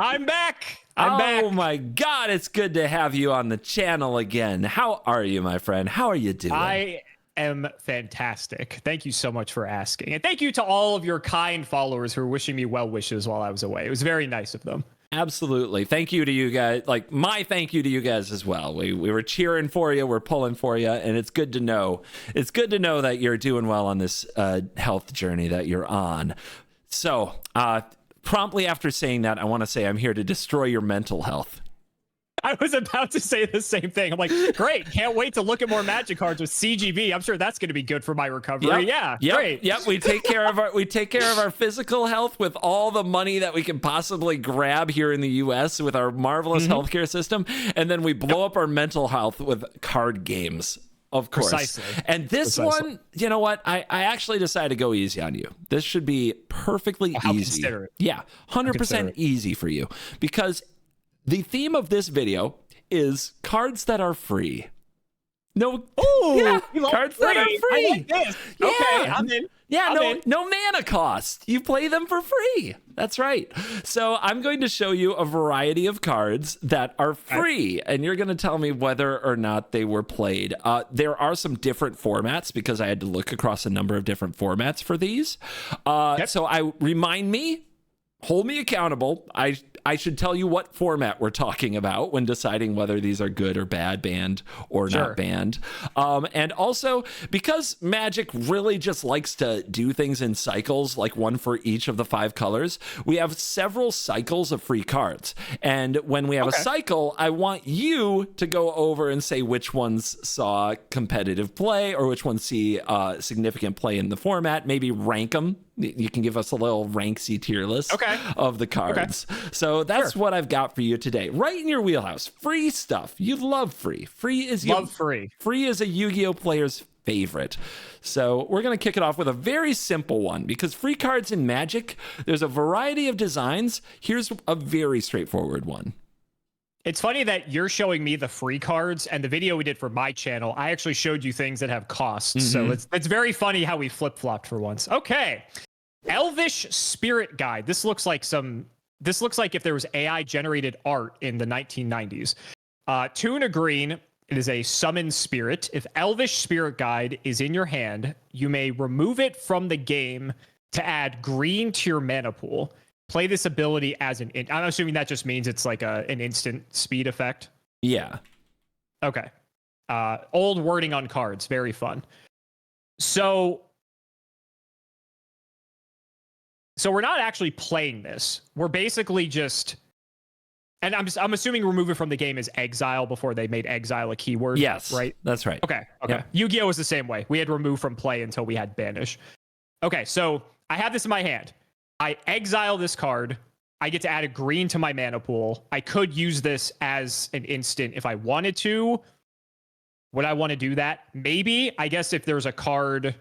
I'm back. I'm back. Oh my God, it's good to have you on the channel again. How are you, my friend? How are you doing? I am fantastic. Thank you so much for asking. And thank you to all of your kind followers who were wishing me well wishes while I was away. It was very nice of them. Absolutely. Thank you to you guys. Like, my thank you to you guys as well. We were cheering for you. We're pulling for you. And it's good to know. It's good to know that you're doing well on this health journey that you're on. So, promptly after saying that, I want to say I'm here to destroy your mental health. I was about to say the same thing. I'm like, great. Can't wait to look at more Magic cards with CGB. I'm sure that's going to be good for my recovery. Great. Yep. We take care of our physical health with all the money that we can possibly grab here in the US with our marvelous healthcare system. And then we blow up our mental health with card games. Of course. Precisely. And this one, you know what? I actually decided to go easy on you. This should be perfectly easy. Consider it. Yeah, 100% easy for you. Because the theme of this video is cards that are free. No, cards that are free. I like this. Yeah. Okay, I'm in. Yeah, no mana cost. You play them for free. That's right. So I'm going to show you a variety of cards that are free, and you're going to tell me whether or not they were played. There are some different formats because I had to look across a number of different formats for these. So hold me accountable. I should tell you what format we're talking about when deciding whether these are good or bad, banned or not banned. And also, because Magic really just likes to do things in cycles, like one for each of the 5 colors, we have several cycles of free cards. And when we have a cycle, I want you to go over and say which ones saw competitive play or which ones see significant play in the format, maybe rank them. You can give us a little ranksy tier list of the cards. So that's what I've got for you today. Right in your wheelhouse. Free stuff. You love free. Free is a YuGiOh player's favorite. So we're going to kick it off with a very simple one because free cards in Magic, there's a variety of designs. Here's a very straightforward one. It's funny that you're showing me the free cards, and the video we did for my channel, I actually showed you things that have costs. So it's very funny how we flip-flopped for once. Okay. Elvish Spirit Guide. This looks like if there was AI generated art in the 1990s. 2 and a green. It is a summon spirit. If Elvish Spirit Guide is in your hand, you may remove it from the game to add green to your mana pool. Play this ability as I'm assuming that just means it's like an instant speed effect. Yeah. Okay. Old wording on cards. Very fun. So we're not actually playing this. We're basically just, and I'm assuming remove it from the game is exile before they made exile a keyword. Yes. Right? That's right. Okay. Yep. YuGiOh was the same way. We had remove from play until we had banish. Okay. So I have this in my hand. I exile this card. I get to add a green to my mana pool. I could use this as an instant if I wanted to. Would I want to do that? Maybe. I guess if there's a card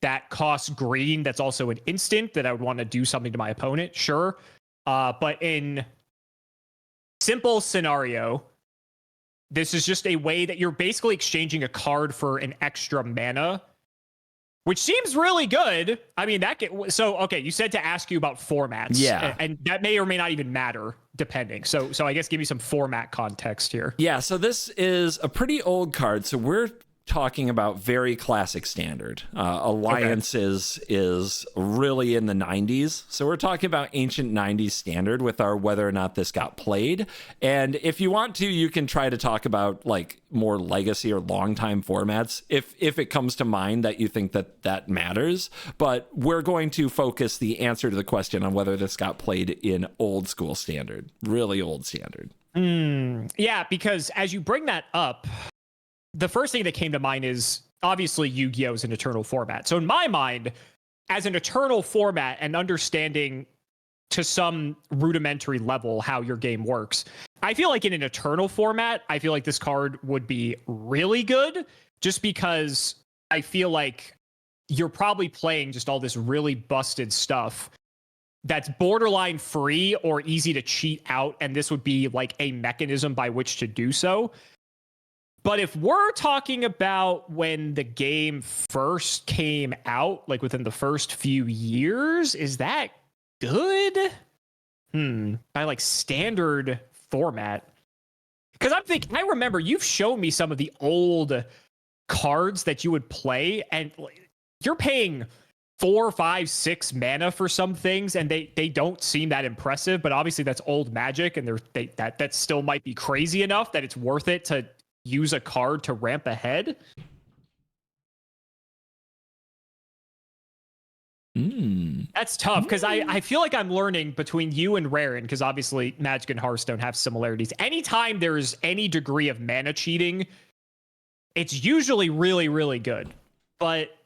that costs green that's also an instant that I would want to do something to my opponent, sure. But in simple scenario, this is just a way that you're basically exchanging a card for an extra mana, which seems really good. I mean, you said to ask you about formats. Yeah. And that may or may not even matter, depending. So I guess give me some format context here. Yeah, so this is a pretty old card. So we're talking about very classic standard. Alliances is really in the 90s. So we're talking about ancient 90s standard with our whether or not this got played. And if you want to, you can try to talk about like more legacy or longtime formats if it comes to mind that you think that matters. But we're going to focus the answer to the question on whether this got played in old school standard, really old standard. Yeah, because as you bring that up, the first thing that came to mind is obviously YuGiOh is an eternal format. So in my mind, as an eternal format and understanding to some rudimentary level how your game works, I feel like in an eternal format, I feel like this card would be really good just because I feel like you're probably playing just all this really busted stuff that's borderline free or easy to cheat out. And this would be like a mechanism by which to do so. But if we're talking about when the game first came out, like within the first few years, is that good? By like standard format. Because I remember you've shown me some of the old cards that you would play, and you're paying 4, 5, 6 mana for some things, and they don't seem that impressive. But obviously that's old Magic, and that still might be crazy enough that it's worth it to use a card to ramp ahead. That's tough, because I feel like I'm learning between you and Raren, because obviously Magic and Hearthstone have similarities. Anytime there's any degree of mana cheating, it's usually really, really good. But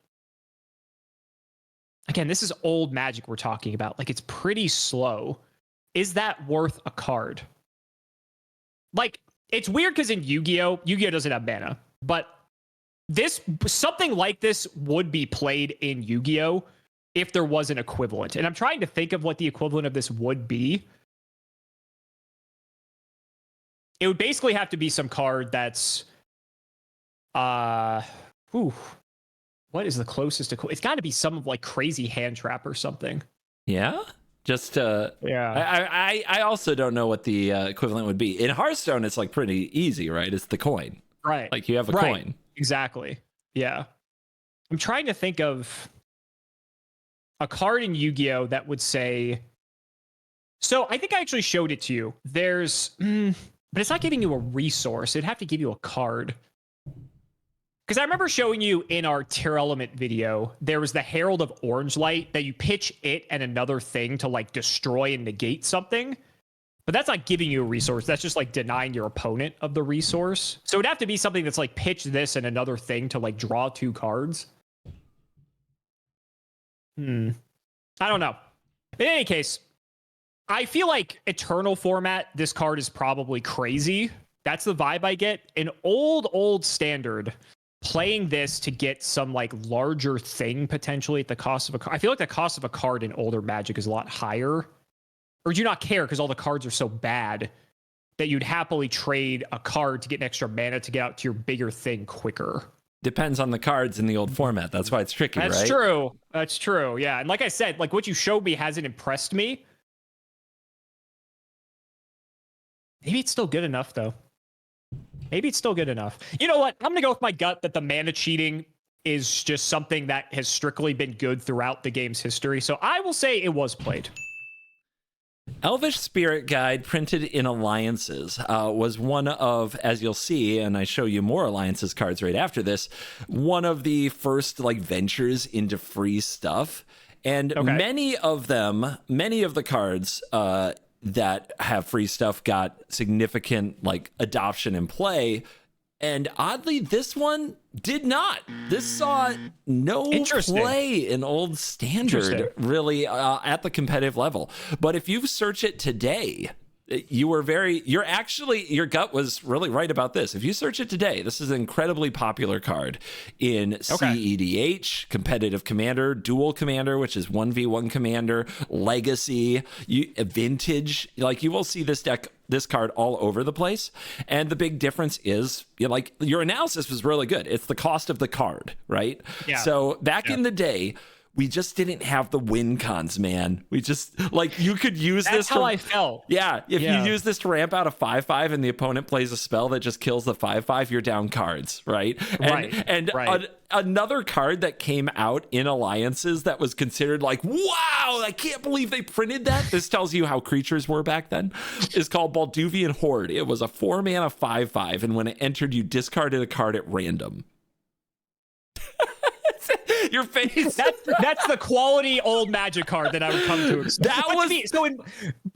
again, this is old Magic we're talking about. Like, it's pretty slow. Is that worth a card? Like, it's weird because in Yu-Gi-Oh doesn't have mana, but something like this would be played in Yu-Gi-Oh if there was an equivalent. And I'm trying to think of what the equivalent of this would be. It would basically have to be some card that's what is the closest to it's got to be some like crazy hand trap or something. Yeah. I also don't know what the equivalent would be. In Hearthstone, it's like pretty easy, right? It's the coin. Right. Like you have a coin. Exactly. Yeah. I'm trying to think of a card in Yu-Gi-Oh that would say, so I think I actually showed it to you. There's, but it's not giving you a resource. It'd have to give you a card. Because I remember showing you in our Tier Element video, there was the Herald of Orange Light that you pitch it and another thing to like destroy and negate something. But that's not giving you a resource. That's just like denying your opponent of the resource. So it'd have to be something that's like pitch this and another thing to like draw 2 cards. I don't know. In any case, I feel like Eternal format, this card is probably crazy. That's the vibe I get. In old Standard, playing this to get some like larger thing potentially at the cost of a card. I feel like the cost of a card in older Magic is a lot higher. Or do you not care because all the cards are so bad that you'd happily trade a card to get an extra mana to get out to your bigger thing quicker? Depends on the cards in the old format. That's why it's tricky, right? That's true. That's true. Yeah. And like I said, like what you showed me hasn't impressed me. Maybe it's still good enough, though. Maybe it's still good enough. You know what? I'm going to go with my gut that the mana cheating is just something that has strictly been good throughout the game's history. So I will say it was played. Elvish Spirit Guide, printed in Alliances, was one of, as you'll see, and I show you more Alliances cards right after this, one of the first like ventures into free stuff. And many of the cards that have free stuff got significant like adoption and play. And oddly, this one did not. This saw no play in old Standard, really, at the competitive level. But if you search it today, your gut was really right about this. If you search it today, this is an incredibly popular card in CEDH, Competitive Commander, Dual Commander, which is 1v1 Commander, Legacy, Vintage. Like, you will see this card all over the place. And the big difference is, like, your analysis was really good. It's the cost of the card, right? Yeah. So back in the day, we just didn't have the win cons, man. We just, like, you could use this. That's how I felt. Yeah. If you use this to ramp out a 5/5 and the opponent plays a spell that just kills the 5/5, you're down cards, right? And another card that came out in Alliances that was considered like, wow, I can't believe they printed that. This tells you how creatures were back then. Is called Balduvian Horde. It was a 4-mana 5/5, and when it entered, you discarded a card at random. Your face. That's the quality old Magic card that I would come to expect.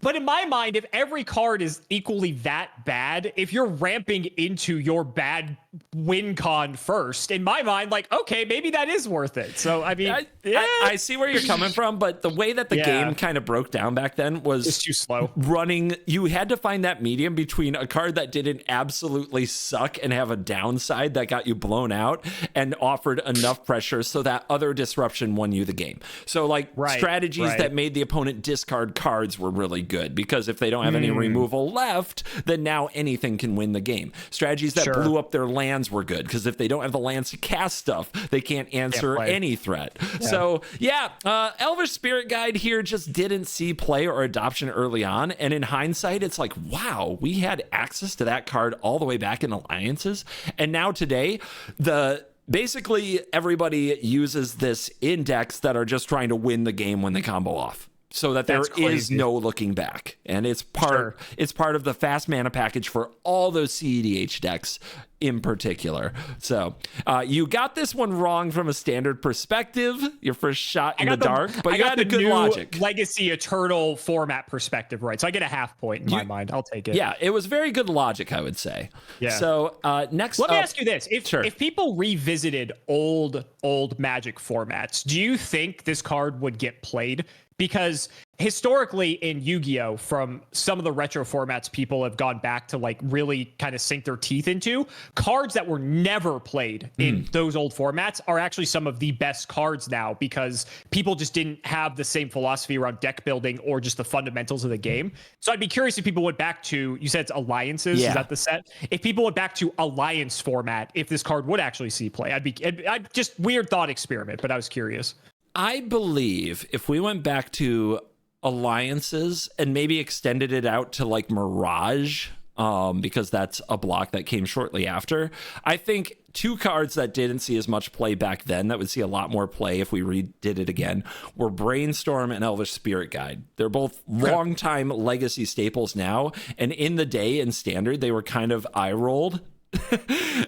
But in my mind, if every card is equally that bad, if you're ramping into your bad win con first, in my mind, like, okay, maybe that is worth it. So I mean, I see where you're coming from, but the way that the game kind of broke down back then was it's too slow. You had to find that medium between a card that didn't absolutely suck and have a downside that got you blown out and offered enough pressure so that that other disruption won you the game. So like strategies that made the opponent discard cards were really good, because if they don't have any removal left, then now anything can win the game. Strategies that blew up their lands were good, because if they don't have the lands to cast stuff, they can't answer any threat. So Elvish Spirit Guide here just didn't see play or adoption early on, and in hindsight it's like, wow, we had access to that card all the way back in Alliances, and now today basically everybody uses this in decks that are just trying to win the game when they combo off, so that there is no looking back. And it's part of the fast mana package for all those CEDH decks in particular. So you got this one wrong from a standard perspective, your first shot in the dark, but you had a good logic. Legacy Eternal format perspective, right? So I get a half point in my mind. I'll take it. Yeah, it was very good logic, I would say. Yeah. So next Let me ask you this. If people revisited old Magic formats, do you think this card would get played? Because historically in Yu-Gi-Oh, from some of the retro formats people have gone back to like really kind of sink their teeth into, cards that were never played in those old formats are actually some of the best cards now, because people just didn't have the same philosophy around deck building or just the fundamentals of the game. So I'd be curious if people went back to, you said it's Alliances, is that the set? If people went back to Alliance format, if this card would actually see play. I'd just weird thought experiment, but I was curious. I believe if we went back to Alliances and maybe extended it out to like Mirage, because that's a block that came shortly after, I think two cards that didn't see as much play back then that would see a lot more play if we redid it again were Brainstorm and Elvish Spirit Guide. They're both longtime legacy staples now, and in the day in Standard they were kind of eye-rolled.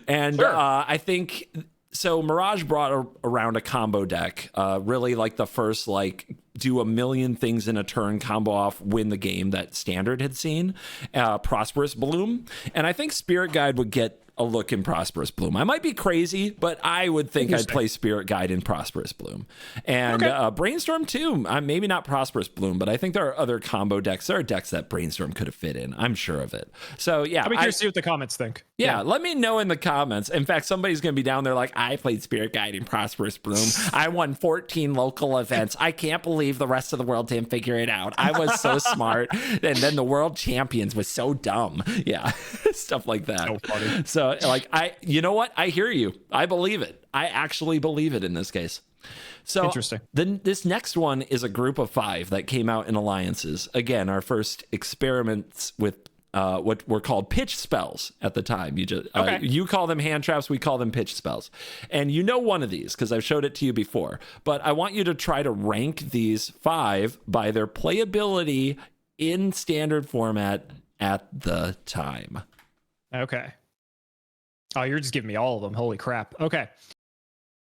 And I think... So Mirage brought around a combo deck, really like the first like do a million things in a turn, combo off, win the game that Standard had seen, Prosperous Bloom. And I think Spirit Guide would get a look in Prosperous Bloom. I might be crazy, but I would think I'd play Spirit Guide in Prosperous Bloom. And Brainstorm too. Maybe not Prosperous Bloom, but I think there are other combo decks. There are decks that Brainstorm could have fit in. I'm sure of it. So yeah. I'll be curious to see what the comments think. Yeah, let me know in the comments. In fact, somebody's going to be down there like, I played Spirit Guide in Prosperous Bloom. I won 14 local events. I can't believe the rest of the world didn't figure it out. I was so smart. And then the world champions was so dumb. Yeah, stuff like that. So funny. So like, you know what? I hear you. I believe it. I actually believe it in this case. So interesting. Then this next one is a group of 5 that came out in Alliances. Again, our first experiments with what were called pitch spells at the time. You call them hand traps, we call them pitch spells. And you know one of these because I've showed it to you before. But I want you to try to rank these 5 by their playability in Standard format at the time. Okay. Oh, you're just giving me all of them. Holy crap. Okay.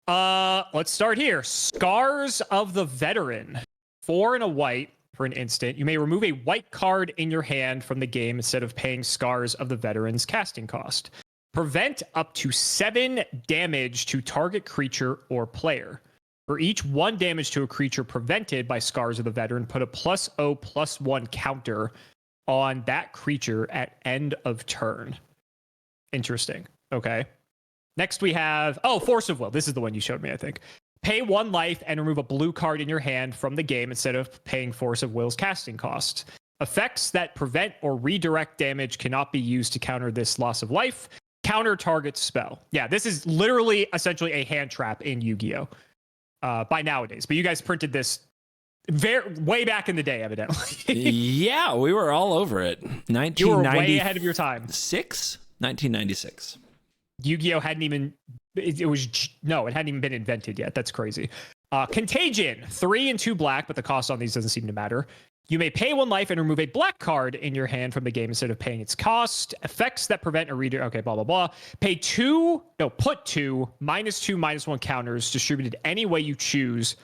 Let's start here. Scars of the Veteran. 4 and a white. For an instant, you may remove a white card in your hand from the game instead of paying Scars of the Veteran's casting cost. Prevent up to 7 damage to target creature or player. For each 1 damage to a creature prevented by Scars of the Veteran, put a +0/+1 counter on that creature at end of turn. Interesting. Okay. Next we have, Force of Will. This is the one you showed me, I think. Pay 1 life and remove a blue card in your hand from the game instead of paying Force of Will's casting cost. Effects that prevent or redirect damage cannot be used to counter this loss of life. Counter target spell. Yeah, this is literally essentially a hand trap in Yu-Gi-Oh! By nowadays. But you guys printed this way back in the day, evidently. Yeah, we were all over it. You were way ahead of your time. 1996. Yu-Gi-Oh! hadn't even been invented yet. That's crazy. Contagion, 3 and 2 black, but the cost on these doesn't seem to matter. You may pay 1 life and remove a black card in your hand from the game instead of paying its cost. Effects that prevent a reader. Okay, blah, blah, blah. Put 2 -2/-1 counters distributed any way you choose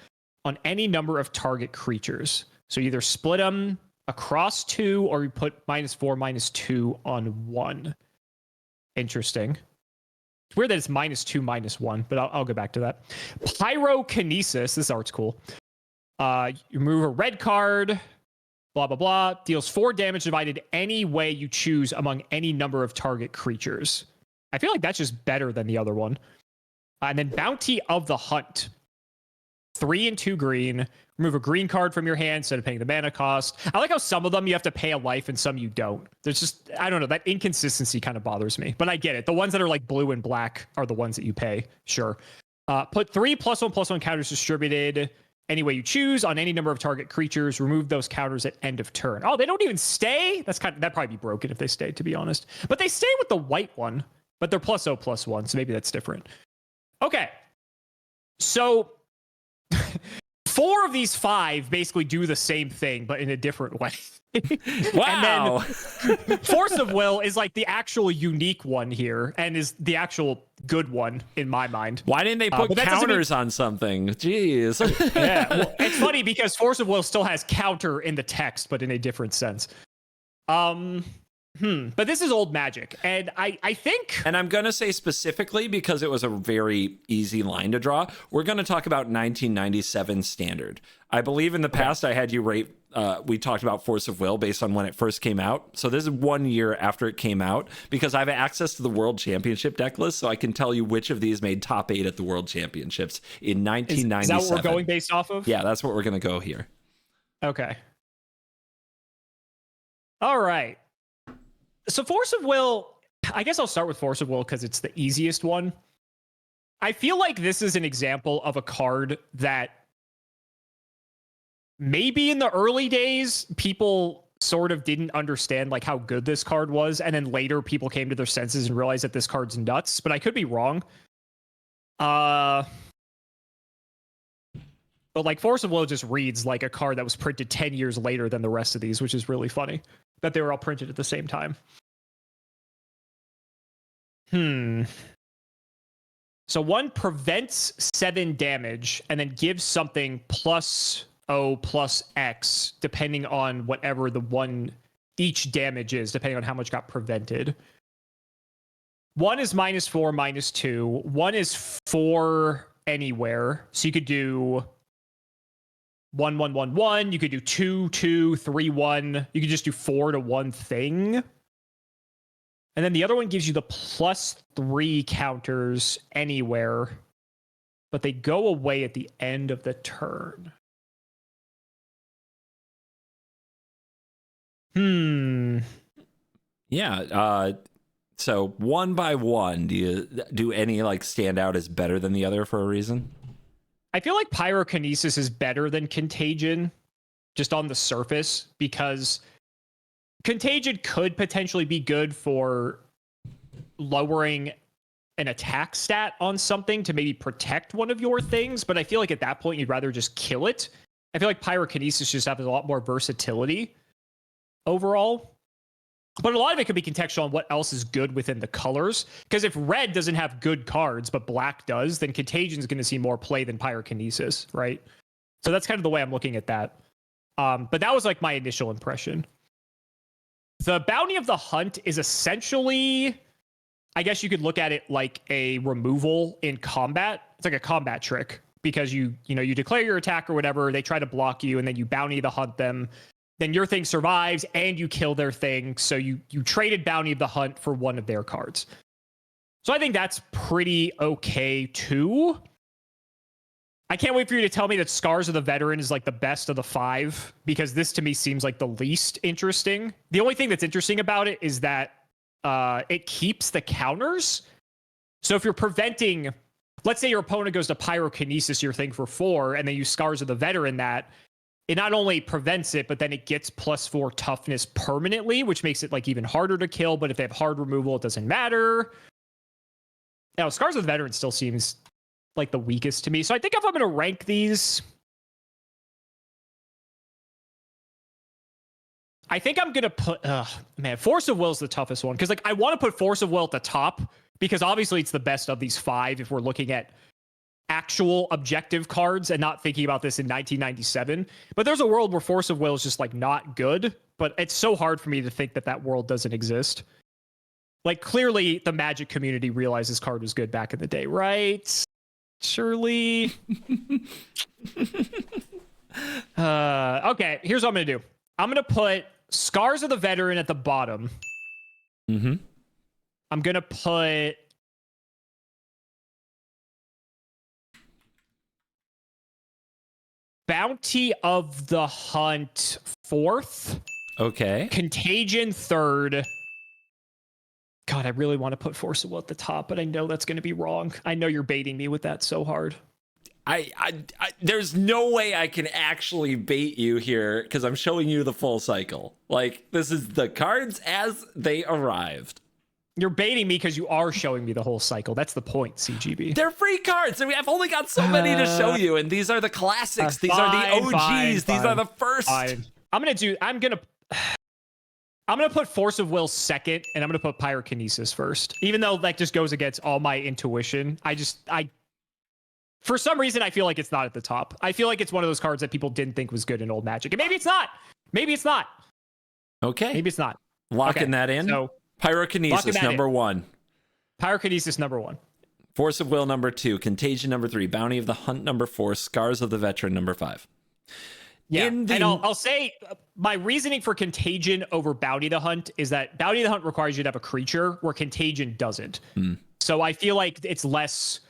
on any number of target creatures. So either split them across 2 or you put -4/-2 on 1. Interesting. It's weird that it's -2/-1, but I'll go back to that. Pyrokinesis. This art's cool. You remove a red card. Blah, blah, blah. Deals 4 damage divided any way you choose among any number of target creatures. I feel like that's just better than the other one. And then Bounty of the Hunt. 3 and 2 green. Remove a green card from your hand instead of paying the mana cost. I like how some of them you have to pay a life and some you don't. There's just, I don't know, that inconsistency kind of bothers me. But I get it. The ones that are like blue and black are the ones that you pay. Sure. Put 3 +1/+1 counters distributed any way you choose on any number of target creatures. Remove those counters at end of turn. Oh, they don't even stay? That'd probably be broken if they stayed, to be honest. But they stay with the white one, but they're +0/+1, so maybe that's different. Okay. So 4 of these 5 basically do the same thing, but in a different way. Wow. And then Force of Will is like the actual unique one here and is the actual good one in my mind. Why didn't they put counters on something? Jeez. Yeah, well, it's funny because Force of Will still has counter in the text, but in a different sense. But this is old Magic, and I think... And I'm going to say specifically, because it was a very easy line to draw, we're going to talk about 1997 Standard. I believe in the past I had you rate... we talked about Force of Will based on when it first came out. So this is 1 year after it came out, because I have access to the World Championship deck list, so I can tell you which of these made top 8 at the World Championships in 1997. Is that what we're going based off of? Yeah, that's what we're going to go here. Okay. All right. So Force of Will, I guess I'll start with Force of Will because it's the easiest one. I feel like this is an example of a card that maybe in the early days, people sort of didn't understand like how good this card was. And then later people came to their senses and realized that this card's nuts, but I could be wrong. But like Force of Will just reads like a card that was printed 10 years later than the rest of these, which is really funny that they were all printed at the same time. So 1 prevents 7 damage and then gives something +0/+X depending on whatever the one each damage is, depending on how much got prevented. 1 is -4, -2. 1 is 4 anywhere. So you could do 1, 1, 1, 1. You could do 2, 2, 3, 1. You could just do 4 to one thing. And then the other one gives you the +3 counters anywhere, but they go away at the end of the turn. Yeah. So 1 by 1, do any like stand out as better than the other for a reason? I feel like Pyrokinesis is better than Contagion, just on the surface, because Contagion could potentially be good for lowering an attack stat on something to maybe protect one of your things, but I feel like at that point you'd rather just kill it. I feel like Pyrokinesis just has a lot more versatility overall. But a lot of it could be contextual on what else is good within the colors. Because if red doesn't have good cards, but black does, then Contagion is going to see more play than Pyrokinesis, right? So that's kind of the way I'm looking at that. But that was like my initial impression. The Bounty of the Hunt is essentially, I guess you could look at it like a removal in combat. It's like a combat trick because you declare your attack or whatever, they try to block you, and then you Bounty the Hunt them. Then your thing survives and you kill their thing. So you traded Bounty of the Hunt for one of their cards. So I think that's pretty okay too. I can't wait for you to tell me that Scars of the Veteran is like the best of the 5, because this to me seems like the least interesting. The only thing that's interesting about it is that it keeps the counters. So if you're preventing, let's say your opponent goes to Pyrokinesis your thing for 4, and then you Scars of the Veteran that, it not only prevents it, but then it gets +4 toughness permanently, which makes it like even harder to kill. But if they have hard removal, it doesn't matter. Now, Scars of the Veteran still seems like the weakest to me. So I think if I'm going to rank these, I think I'm going to put, Force of Will is the toughest one. Because like I want to put Force of Will at the top, because obviously it's the best of these 5 if we're looking at actual objective cards and not thinking about this in 1997. But there's a world where Force of Will is just like not good, but it's so hard for me to think that that world doesn't exist. Like clearly the Magic community realized this card was good back in the day, right? Surely. Okay, here's what I'm gonna do. I'm gonna put Scars of the Veteran at the bottom. I'm gonna put Bounty of the Hunt 4th. Okay. Contagion 3rd. God, I really want to put Force of Will at the top, but I know that's going to be wrong. I know you're baiting me with that so hard. I there's no way I can actually bait you here because I'm showing you the full cycle. Like, this is the cards as they arrived. You're baiting me because you are showing me the whole cycle. That's the point, CGB. They're free cards, and I've only got so many to show you, and these are the classics. These are the OGs. These are the first. Fine. I'm gonna put Force of Will second, and I'm gonna put Pyrokinesis first. Even though that just goes against all my intuition. For some reason, I feel like it's not at the top. I feel like it's one of those cards that people didn't think was good in old Magic. And maybe it's not. Maybe it's not. Okay. Maybe it's not. Locking that in. So, Pyrokinesis, number 1. Pyrokinesis, number 1. Force of Will, number 2. Contagion, number 3. Bounty of the Hunt, number 4. Scars of the Veteran, number 5. Yeah, and I'll say my reasoning for Contagion over Bounty of the Hunt is that Bounty of the Hunt requires you to have a creature, where Contagion doesn't. So I feel like it's less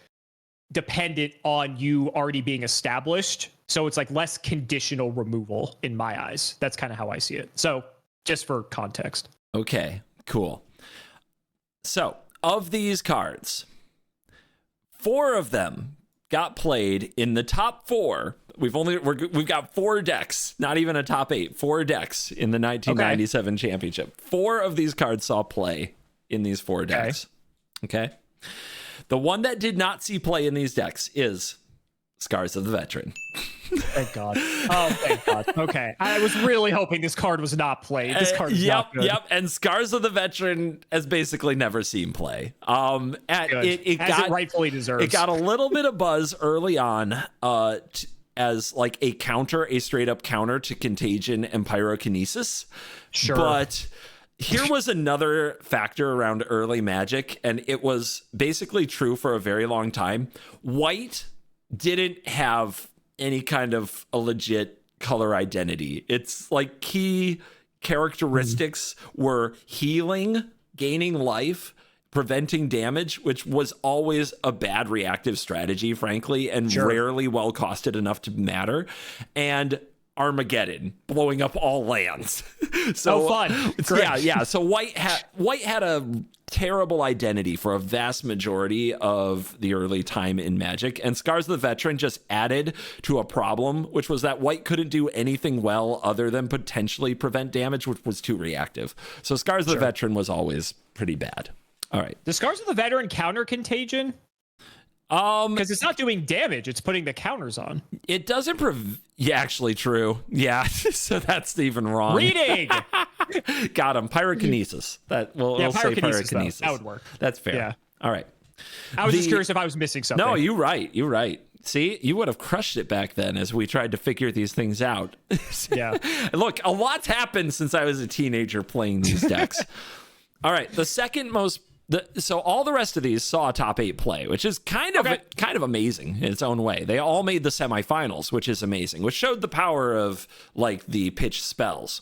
dependent on you already being established. So it's like less conditional removal in my eyes. That's kind of how I see it. So just for context. Okay, cool. So of these cards, 4 of them got played in the top 4. We've got 4 decks, not even a top 8, 4 decks in the 1997 championship. 4 of these cards saw play in these 4 decks. Okay. The one that did not see play in these decks is Scars of the Veteran. Thank God. Oh, thank God. Okay. I was really hoping this card was not played. This card is not good. Yep. And Scars of the Veteran has basically never seen play. It rightfully deserves. It got a little bit of buzz early on as like a straight up counter to Contagion and Pyrokinesis. Sure. But here was another factor around early Magic, and it was basically true for a very long time. White didn't have any kind of a legit color identity. It's like key characteristics were healing, gaining life, preventing damage, which was always a bad reactive strategy, frankly, and rarely well costed enough to matter. And Armageddon, blowing up all lands. So fun. Yeah. So White had a terrible identity for a vast majority of the early time in Magic, and Scars of the Veteran just added to a problem, which was that White couldn't do anything well other than potentially prevent damage, which was too reactive. So Scars of the Veteran was always pretty bad. All right. The Scars of the Veteran counter Contagion? Because it's not doing damage, it's putting the counters on. It doesn't yeah, actually true. Yeah, so that's even wrong. Reading! Got him. Pyrokinesis. We'll say Pyrokinesis. That would work. That's fair. Yeah. All right. I was just curious if I was missing something. No, you're right. See, you would have crushed it back then as we tried to figure these things out. Yeah. Look, a lot's happened since I was a teenager playing these decks. All right. The second most so all the rest of these saw a top 8 play, which is kind of amazing in its own way. They all made the semifinals, which is amazing, which showed the power of like the pitch spells.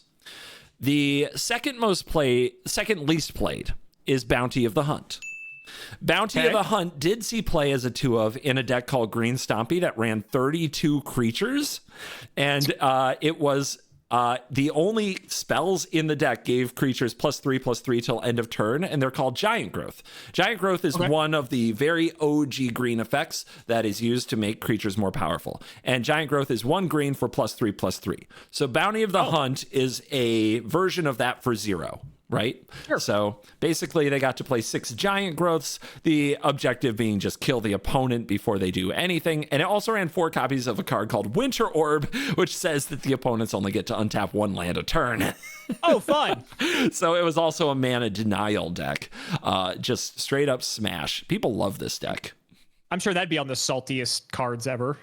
The second least played is Bounty of the Hunt. Bounty of the Hunt did see play as a 2 of in a deck called Green Stompy that ran 32 creatures, and it was the only spells in the deck gave creatures +3/+3 till end of turn, and they're called Giant Growth. Giant Growth is one of the very OG green effects that is used to make creatures more powerful. And Giant Growth is 1 green for +3/+3. So Bounty of the Hunt is a version of that for 0. Right? Sure. So basically they got to play 6 giant growths, the objective being just kill the opponent before they do anything. And it also ran 4 copies of a card called Winter Orb, which says that the opponents only get to untap 1 land a turn. Oh, fun. So it was also a mana denial deck. Just straight up smash. People love this deck. I'm sure that'd be on the saltiest cards ever.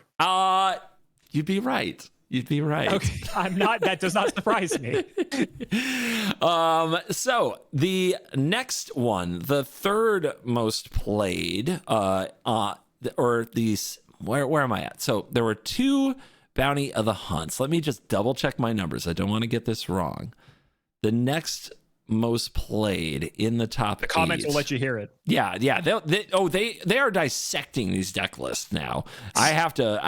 You'd be right. Okay, I'm not. That does not surprise me. So the next one, the third most played, or these, where am I at? So there were 2 Bounty of the Hunts. Let me just double check my numbers. I don't want to get this wrong. The next most played in the top 8. The comments will let you hear it. Yeah. They are dissecting these deck lists now. I have to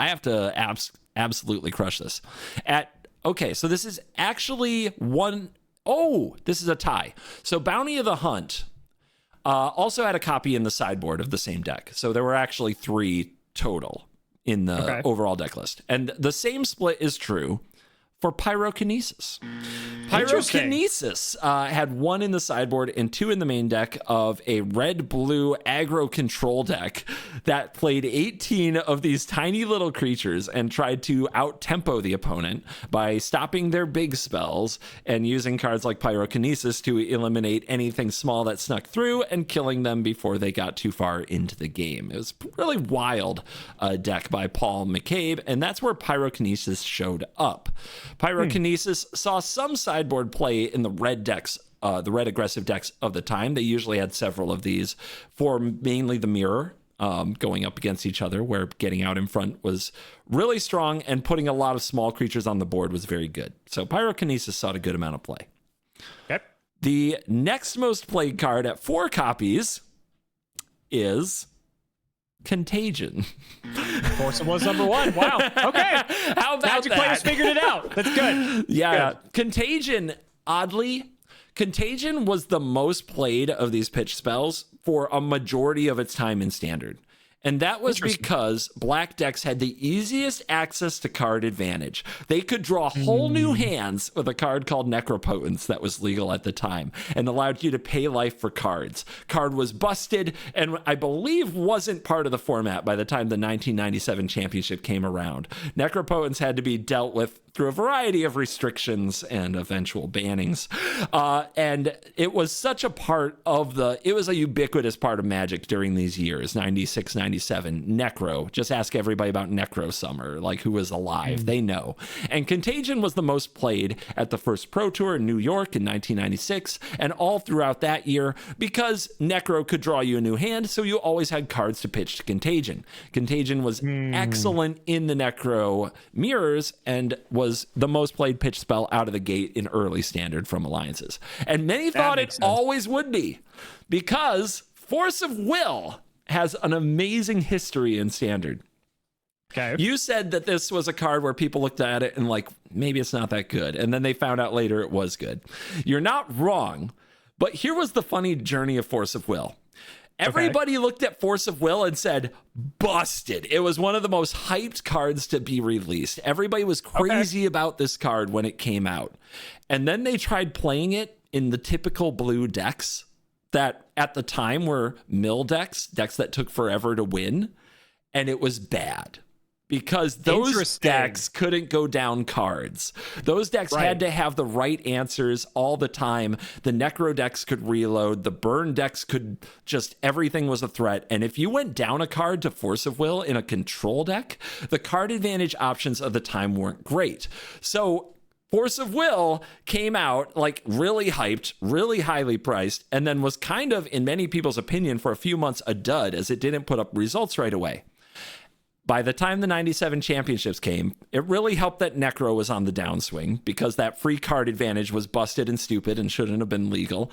absolutely crush this. Okay, so this is actually one. Oh, this is a tie. So Bounty of the Hunt also had a copy in the sideboard of the same deck. So there were actually 3 total in the overall deck list. And the same split is true for Pyrokinesis. Pyrokinesis had 1 in the sideboard and 2 in the main deck of a red-blue aggro control deck that played 18 of these tiny little creatures and tried to out-tempo the opponent by stopping their big spells and using cards like Pyrokinesis to eliminate anything small that snuck through and killing them before they got too far into the game. It was a really wild deck by Paul McCabe, and that's where Pyrokinesis showed up. Pyrokinesis saw some sideboard play in the red decks, the red aggressive decks of the time. They usually had several of these for mainly the mirror, going up against each other, where getting out in front was really strong and putting a lot of small creatures on the board was very good. So Pyrokinesis saw a good amount of play. Okay. The next most played card at 4 copies is Contagion. Force of Will's number 1. Wow. Okay. How about Magic players figured it out. That's good. Yeah. Good. Contagion, oddly, Contagion was the most played of these pitch spells for a majority of its time in Standard. And that was because black decks had the easiest access to card advantage. They could draw whole new hands with a card called Necropotence that was legal at the time and allowed you to pay life for cards. Card was busted and I believe wasn't part of the format by the time the 1997 championship came around. Necropotence had to be dealt with through a variety of restrictions and eventual bannings. And it was such a part of it was a ubiquitous part of Magic during these years, 96, 97. Necro, just ask everybody about Necro Summer, like who was alive, they know. And Contagion was the most played at the first Pro Tour in New York in 1996, and all throughout that year, because Necro could draw you a new hand, so you always had cards to pitch to Contagion. Contagion was excellent in the Necro mirrors, and was the most played pitch spell out of the gate in early Standard from Alliances. And many thought it always would be, because Force of Will has an amazing history in Standard. Okay. You said that this was a card where people looked at it and like, maybe it's not that good. And then they found out later it was good. You're not wrong, but here was the funny journey of Force of Will. Everybody looked at Force of Will and said, busted. It was one of the most hyped cards to be released. Everybody was crazy about this card when it came out. And then they tried playing it in the typical blue decks that at the time were mill decks that took forever to win. And it was bad. Because those decks couldn't go down cards. Those decks had to have the right answers all the time. The Necro decks could reload. The burn decks could just, everything was a threat. And if you went down a card to Force of Will in a control deck, the card advantage options of the time weren't great. So Force of Will came out like really hyped, really highly priced, and then was kind of, in many people's opinion, for a few months a dud as it didn't put up results right away. By the time the 97 championships came, it really helped that Necro was on the downswing because that free card advantage was busted and stupid and shouldn't have been legal.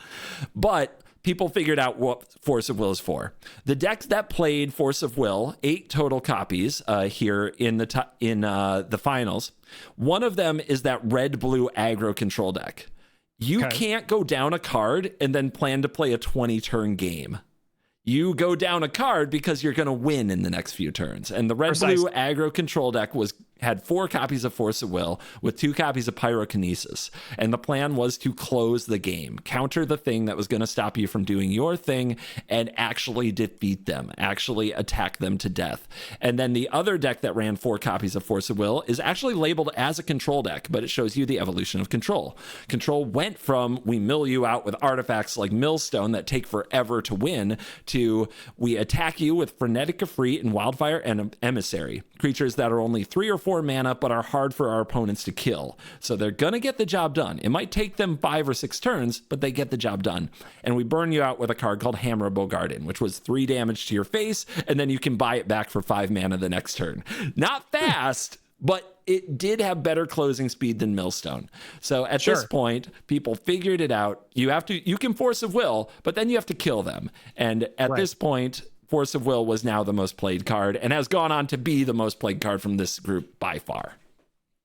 But people figured out what Force of Will is for. The decks that played Force of Will, 8 total copies here in the finals. One of them is that red-blue aggro control deck. You can't go down a card and then plan to play a 20-turn game. You go down a card because you're going to win in the next few turns. And the red-blue aggro control deck had 4 copies of Force of Will with 2 copies of Pyrokinesis. And the plan was to close the game, counter the thing that was going to stop you from doing your thing and actually defeat them, actually attack them to death. And then the other deck that ran 4 copies of Force of Will is actually labeled as a control deck, but it shows you the evolution of control. Control went from we mill you out with artifacts like Millstone that take forever to win to we attack you with Frenetic Efreet and Wildfire and Emissary, creatures that are only 3 or 4 mana but are hard for our opponents to kill. So they're gonna get the job done. It might take them 5 or 6 turns, but they get the job done. And we burn you out with a card called Hammer Bogarden, which was 3 damage to your face, and then you can buy it back for 5 mana the next turn. Not fast, but it did have better closing speed than Millstone. So at this point, people figured it out. You can Force of Will, but then you have to kill them. And at this point, Force of Will was now the most played card and has gone on to be the most played card from this group by far.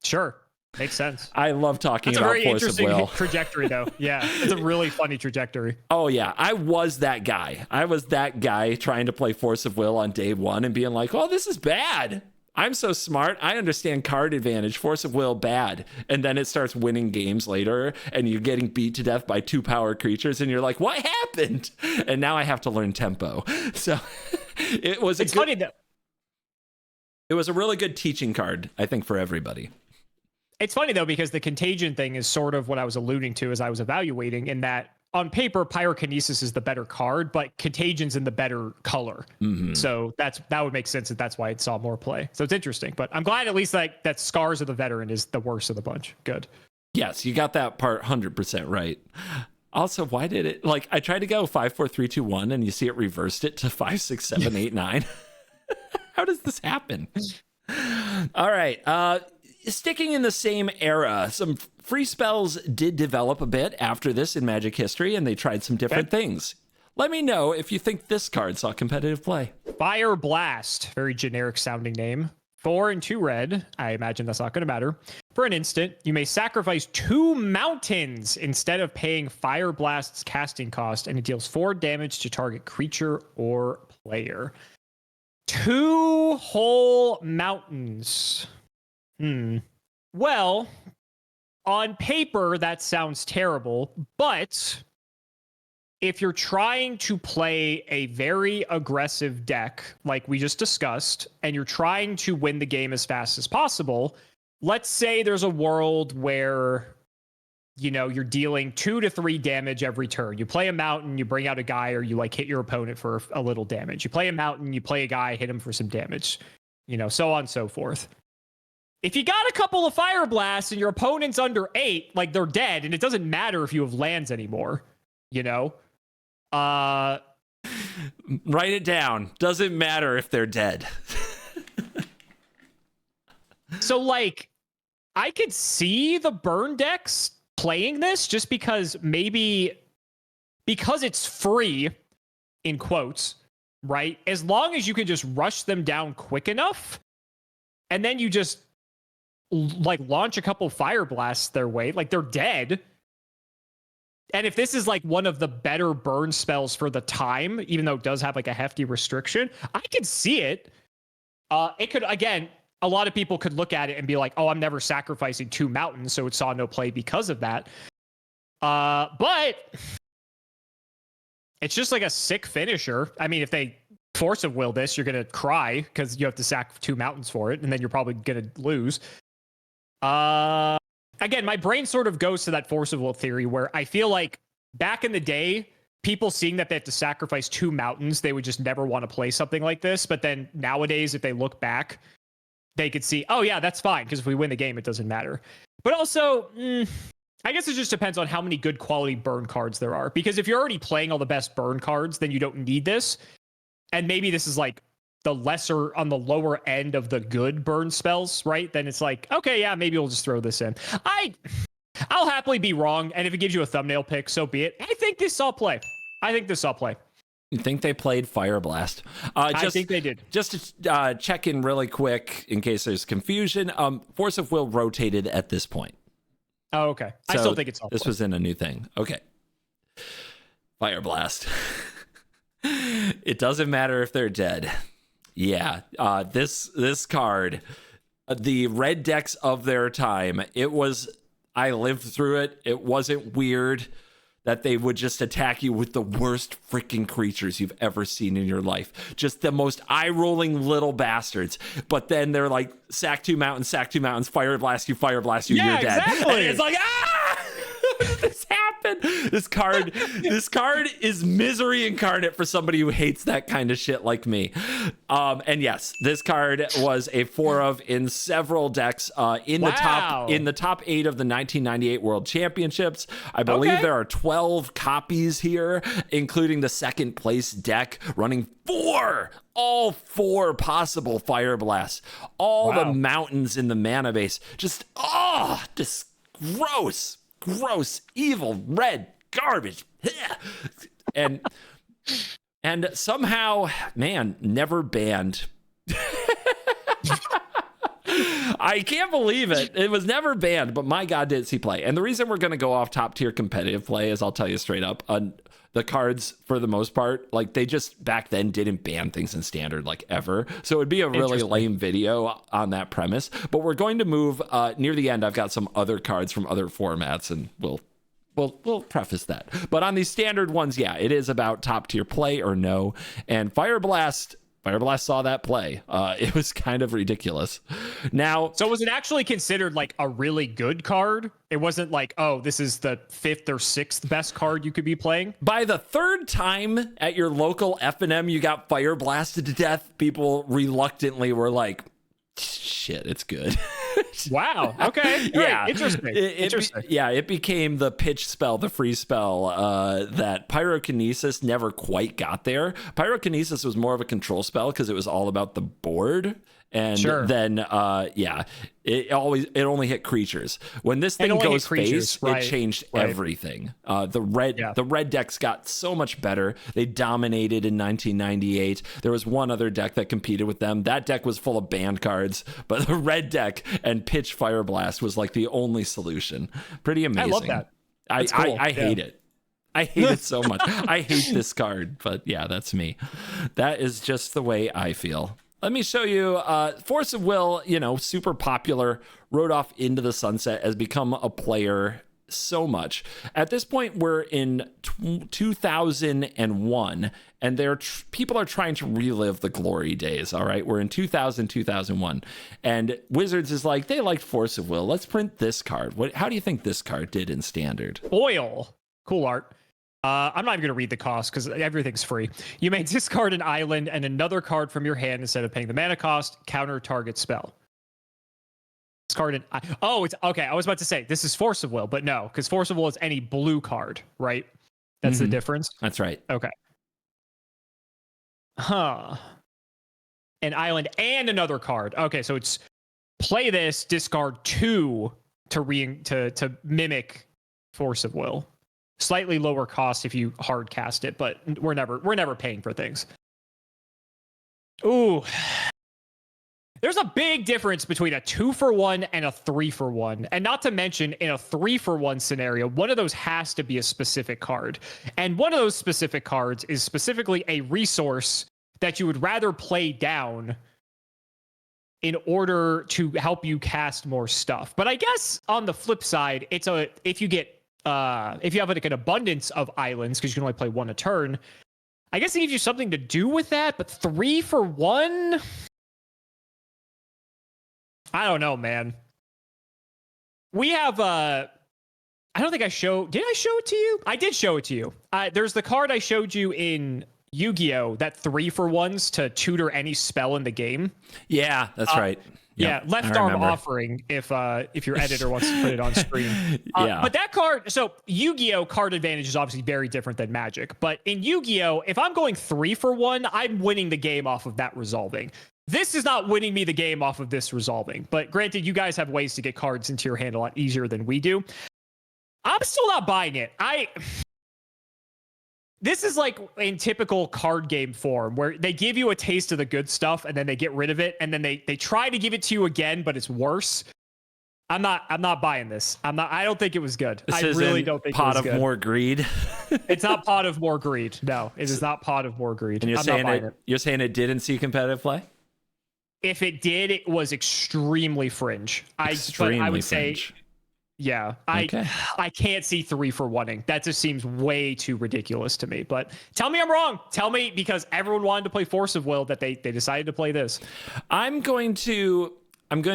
Sure. Makes sense. I love talking about Force of Will. That's a very interesting trajectory, though. Yeah, it's a really funny trajectory. Oh, yeah. I was that guy. I was that guy trying to play Force of Will on day one and being like, oh, this is bad. I'm so smart. I understand card advantage. Force of Will, bad. And then it starts winning games later, and you're getting beat to death by 2 power creatures, and you're like, what happened? And now I have to learn tempo. So it's funny, though. It was a really good teaching card, I think, for everybody. It's funny, though, because the contagion thing is sort of what I was alluding to as I was evaluating, in that on paper, pyrokinesis is the better card, but contagion's in the better color. Mm-hmm. So that would make sense that that's why it saw more play. So it's interesting, but I'm glad at least that Scars of the Veteran is the worst of the bunch. Good. Yes, you got that part 100% right. Also, why did it, like, I tried to go 5, 4, 3, 2, 1, and you see it reversed it to 5, 6, 7, 8, 9. How does this happen? All right. Sticking in the same era, some free spells did develop a bit after this in Magic history, and they tried some different things. Let me know if you think this card saw competitive play. Fire Blast, very generic sounding name. 4 and 2 red. I imagine that's not going to matter. For an instant, you may sacrifice 2 mountains instead of paying Fire Blast's casting cost, and it deals 4 damage to target creature or player. 2 whole mountains. Well, on paper, that sounds terrible, but if you're trying to play a very aggressive deck, like we just discussed, and you're trying to win the game as fast as possible, let's say there's a world where, you know, you're dealing 2 to 3 damage every turn. You play a mountain, you bring out a guy, or you like hit your opponent for a little damage. You play a mountain, you play a guy, hit him for some damage, you know, so on and so forth. If you got a couple of Fire Blasts and your opponent's under 8, like they're dead, and it doesn't matter if you have lands anymore, you know? Write it down. Doesn't matter if they're dead. So, like, I could see the burn decks playing this just because because it's free, in quotes, right? As long as you can just rush them down quick enough, and then you just like launch a couple Fire Blasts their way, like they're dead. And if this is like one of the better burn spells for the time, even though it does have like a hefty restriction, I could see it. It could, again, a lot of people could look at it and be like, oh, I'm never sacrificing 2 mountains, so it saw no play because of that. But it's just like a sick finisher. I mean, if they Force of Will this, you're going to cry because you have to sack 2 mountains for it, and then you're probably going to lose. Again, my brain sort of goes to that Force of Will theory where I feel like back in the day, people seeing that they have to sacrifice 2 mountains, they would just never want to play something like this. But then nowadays, if they look back, they could see, oh yeah, that's fine, because if we win the game, it doesn't matter. But also, I guess it just depends on how many good quality burn cards there are. Because if you're already playing all the best burn cards, then you don't need this. And maybe this is like the lesser, on the lower end of the good burn spells, right? Then it's like, okay, yeah, maybe we'll just throw this in. I'll happily be wrong, and if it gives you a thumbnail pick, so be it. I think this saw play. You think they played Fire Blast? I think they did. Just to check in really quick, in case there's confusion, Force of Will rotated at this point. Oh, okay. So I still think it's all this play. was in a new thing. Okay. Fire Blast. It doesn't matter if they're dead. Yeah, this card, the red decks of their time, I lived through it. It wasn't weird that they would just attack you with the worst freaking creatures you've ever seen in your life. Just the most eye-rolling little bastards. But then they're like, sack 2 mountains, fire blast you, you're dead. Exactly. And it's like, ah! How did this happen? This card is misery incarnate for somebody who hates that kind of shit like me. And yes, this card was a 4 of in several decks in the top 8 of the 1998 World Championships. I believe there are 12 copies here, including the second place deck running all 4 possible Fire Blasts, all the mountains in the mana base. Just gross, evil, red garbage. And And somehow, man, never banned. I can't believe it. It was never banned, but my God, did he play. And the reason we're going to go off top tier competitive play is, I'll tell you straight up, the cards, for the most part, like, they just back then didn't ban things in standard, like, ever. So it'd be a really lame video on that premise. But we're going to move near the end. I've got some other cards from other formats, and we'll preface that. But on these standard ones, yeah, it is about top tier play or no. And Fire Blast saw that play. It was kind of ridiculous. Now, so was it actually considered like a really good card? It wasn't like, oh, this is the 5th or 6th best card you could be playing? By the 3rd time at your local F&M you got fire blasted to death, people reluctantly were like, shit, it's good. Wow. Okay. Yeah. Right. Interesting. Interesting. It became the pitch spell, the free spell, that Pyrokinesis never quite got there. Pyrokinesis was more of a control spell because it was all about the board. And then, it only hit creatures. When this thing goes face, it changed everything. The red decks got so much better. They dominated in 1998. There was one other deck that competed with them. That deck was full of banned cards, but the red deck and pitch Fire Blast was like the only solution. Pretty amazing. I love that. I hate it. I hate it so much. I hate this card, but yeah, that's me. That is just the way I feel. Let me show you Force of Will, super popular, rode off into the sunset, has become a player so much. At this point, we're in 2001, and people are trying to relive the glory days, all right? We're in 2001, and Wizards is like, they liked Force of Will. Let's print this card. How do you think this card did in Standard? Foil. Cool art. I'm not even going to read the cost because everything's free. You may discard an island and another card from your hand instead of paying the mana cost. Counter target spell. Discard an... it's... Okay, I was about to say, this is Force of Will, but no, because Force of Will is any blue card, right? That's the difference? That's right. Okay. An island and another card. Okay, so it's play this, discard 2 to mimic Force of Will. Slightly lower cost if you hard cast it, but we're never paying for things. Ooh. There's a big difference between a 2-for-1 and a 3-for-1. And not to mention, in a 3-for-1 scenario, one of those has to be a specific card. And one of those specific cards is specifically a resource that you would rather play down in order to help you cast more stuff. But I guess on the flip side, if you have like an abundance of islands, because you can only play one a turn, I guess it gives you something to do with that. But 3-for-1, I don't know, man. We have I don't think did I show it to you? I did show it to you. There's the card I showed you in YuGiOh, that 3-for-1s to tutor any spell in the game. Yeah, that's right. Yep, yeah, left arm offering if your editor wants to put it on screen. But that card, so YuGiOh card advantage is obviously very different than Magic. But in YuGiOh, if I'm going 3-for-1, I'm winning the game off of that resolving. This is not winning me the game off of this resolving. But granted, you guys have ways to get cards into your hand a lot easier than we do. I'm still not buying it. This is like in typical card game form where they give you a taste of the good stuff and then they get rid of it and then they try to give it to you again, but it's worse. I'm not buying this. I don't think it was good. I really don't think it was good. Pot of more greed. It's not Pot of More Greed. No, it is not Pot of More Greed. And you're saying it didn't see competitive play? If it did, it was extremely fringe. I would say, yeah, I can't see 3-for-1ing. That just seems way too ridiculous to me. But tell me I'm wrong. Tell me, because everyone wanted to play Force of Will, that they decided to play this. I'm going to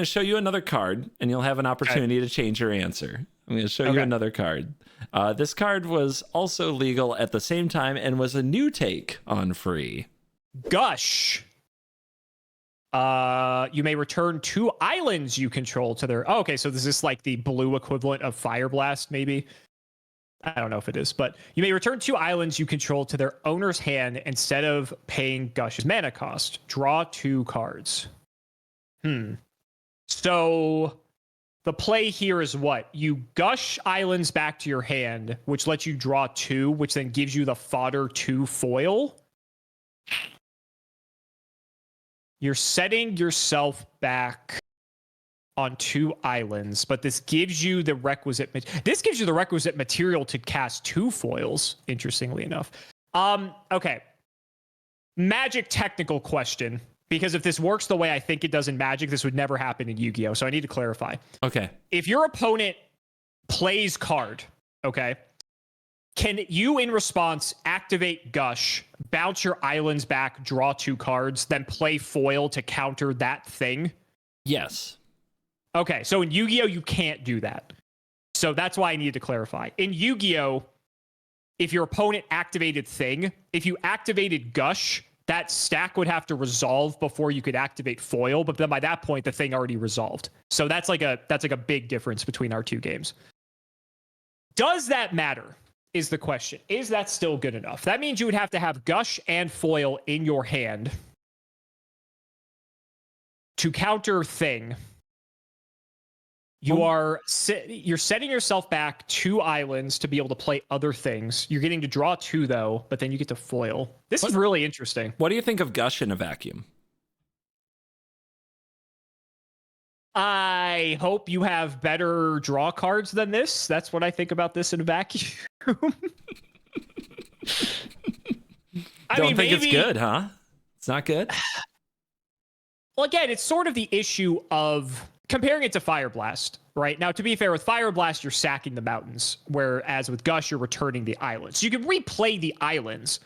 show you another card, and you'll have an opportunity to change your answer. I'm going to show you another card. This card was also legal at the same time and was a new take on free. Gush. You may return 2 islands you control to their... Oh, okay, so this is like the blue equivalent of Fire Blast, maybe? I don't know if it is, but you may return 2 islands you control to their owner's hand instead of paying Gush's mana cost. Draw 2 cards. So the play here is what? You Gush islands back to your hand, which lets you draw 2, which then gives you the fodder 2 foil. You're setting yourself back on 2 islands, but this gives you the requisite material to cast 2 foils, interestingly enough. Okay. Magic technical question, because if this works the way I think it does in Magic, this would never happen in Yu-Gi-Oh! So I need to clarify. Okay. If your opponent plays card, okay, can you in response activate Gush, bounce your islands back, draw 2 cards, then play foil to counter that thing? Yes. Okay, so in Yu-Gi-Oh! You can't do that. So that's why I needed to clarify. In Yu-Gi-Oh!, if your opponent activated Thing, if you activated Gush, that stack would have to resolve before you could activate foil, but then by that point, the thing already resolved. So that's like a big difference between our 2 games. Does that matter, is the question. Is that still good enough? That means you would have to have Gush and foil in your hand to counter Thing. You're setting yourself back 2 islands to be able to play other things. You're getting to draw 2 though, but then you get to foil. This is really interesting. What do you think of Gush in a vacuum? I hope you have better draw cards than this. That's what I think about this in a vacuum. Don't think it's good, huh? It's not good? Well, again, it's sort of the issue of comparing it to Fire Blast, right? Now, to be fair, with Fire Blast, you're sacking the mountains, whereas with Gush, you're returning the islands. So you can replay the islands.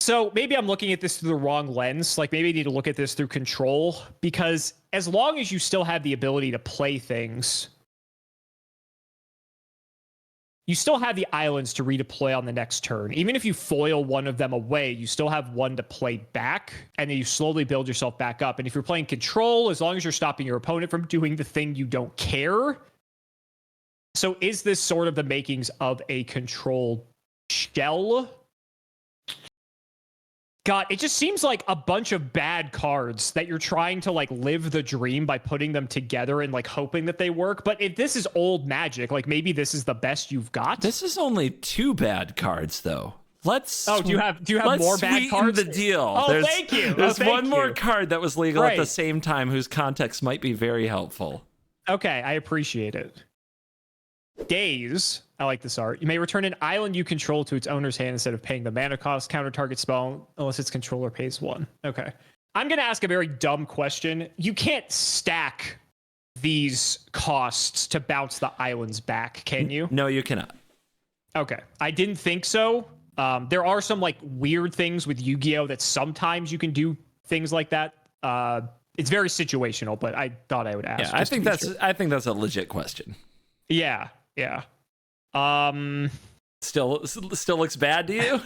So maybe I'm looking at this through the wrong lens. Like maybe I need to look at this through control, because as long as you still have the ability to play things, you still have the islands to redeploy on the next turn. Even if you foil one of them away, you still have one to play back, and then you slowly build yourself back up. And if you're playing control, as long as you're stopping your opponent from doing the thing you don't care. So is this sort of the makings of a control shell? God, it just seems like a bunch of bad cards that you're trying to like live the dream by putting them together and like hoping that they work. But if this is old Magic, like maybe this is the best you've got. This is only 2 bad cards though. Do you have more bad cards? The deal. Oh, thank you. There's one more card that was legal at the same time whose context might be very helpful. Okay, I appreciate it. Days. I like this art. You may return an island you control to its owner's hand instead of paying the mana cost. Counter target spell unless its controller pays 1. Okay. I'm going to ask a very dumb question. You can't stack these costs to bounce the islands back, can you? No, you cannot. Okay. I didn't think so. There are some like weird things with Yu-Gi-Oh! That sometimes you can do things like that. It's very situational, but I thought I would ask. Yeah, I think that's a legit question. Yeah. Still looks bad to you?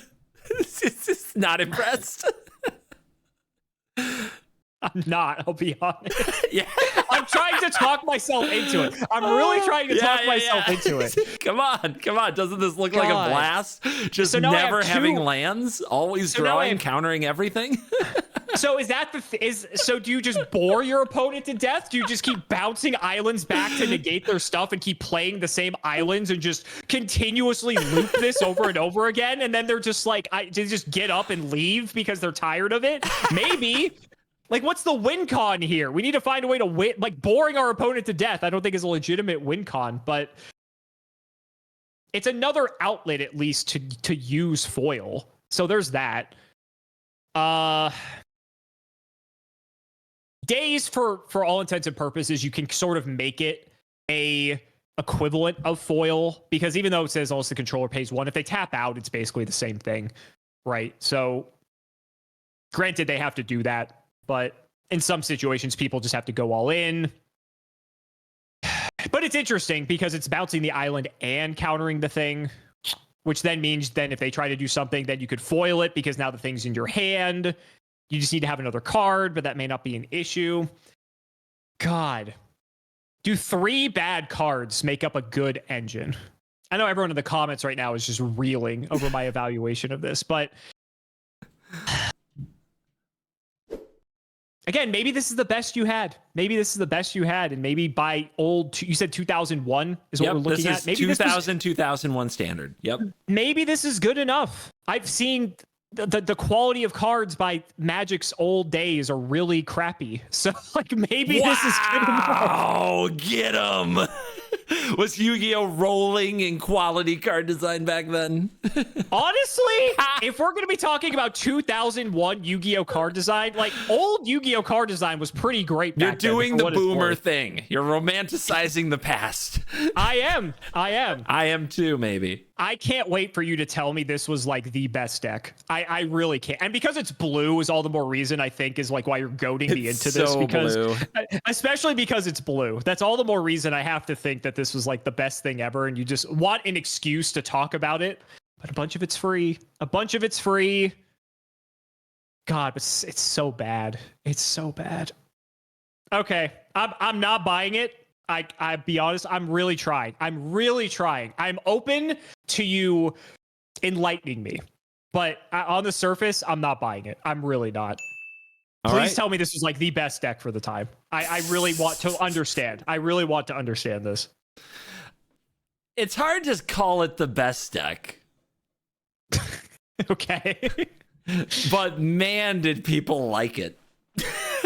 It's not impressed. I'm not, I'll be honest. Yeah. I'm trying to talk myself into it. I'm really trying to talk myself into it. Come on. Doesn't this look like a blast? Just never having lands, always drawing, countering everything. So is that so do you just bore your opponent to death? Do you just keep bouncing islands back to negate their stuff and keep playing the same islands and just continuously loop this over and over again? And then they're just like, they just get up and leave because they're tired of it? Maybe. Like, what's the win con here? We need to find a way to win. Like, boring our opponent to death, I don't think is a legitimate win con, but it's another outlet, at least, to use foil. So there's that. Days, for all intents and purposes, you can sort of make it a equivalent of foil, because even though it says unless the controller pays 1, if they tap out, it's basically the same thing, right? So, granted, they have to do that. But in some situations, people just have to go all in. But it's interesting because it's bouncing the island and countering the thing, which then means then if they try to do something, then you could foil it because now the thing's in your hand. You just need to have another card, but that may not be an issue. God. Do 3 bad cards make up a good engine? I know everyone in the comments right now is just reeling over my evaluation of this, but... Again, maybe this is the best you had. And maybe by you said 2001 is what we're looking at. Maybe 2001 standard. Yep. Maybe this is good enough. I've seen the quality of cards by Magic's old days are really crappy. So like maybe this is good enough. Oh, get him. Was Yu-Gi-Oh rolling in quality card design back then? Honestly, if we're going to be talking about 2001 Yu-Gi-Oh card design, like old Yu-Gi-Oh card design was pretty great back then. You're doing the boomer thing. You're romanticizing the past. I am. I am too, maybe. I can't wait for you to tell me this was like the best deck. I really can't. And because it's blue is all the more reason I think is like why you're goading me into this, because blue. Especially because it's blue. That's all the more reason I have to think that this was like the best thing ever, and you just want an excuse to talk about it. But a bunch of it's free. God, but it's so bad. It's so bad. Okay, I'm not buying it. I be honest, I'm really trying. I'm open to you enlightening me. But on the surface, I'm not buying it. I'm really not. Please tell me this was like the best deck for the time. I really want to understand. I really want to understand this. It's hard to call it the best deck. Okay. But man, did people like it.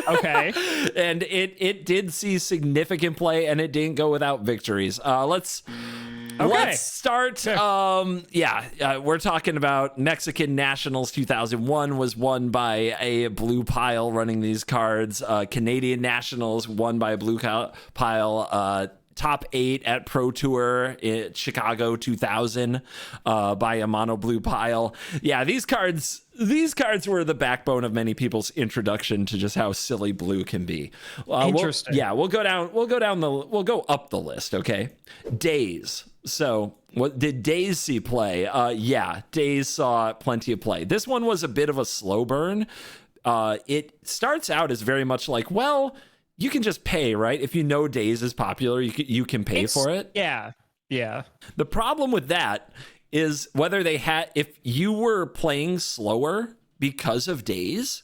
Okay. And it did see significant play, and it didn't go without victories. Let's start. We're talking about Mexican Nationals 2001 was won by a blue pile running these cards. Canadian Nationals won by a blue pile. Top 8 at Pro Tour in Chicago 2000 by a mono blue pile. Yeah, these cards were the backbone of many people's introduction to just how silly blue can be. Interesting. We'll go up the list. Okay, Days. So what did Days see play? Days saw plenty of play. This one was a bit of a slow burn. It starts out as very much like, well, you can just pay, right? If you know Days is popular, you can pay for it. Yeah. The problem with that is if you were playing slower because of Days,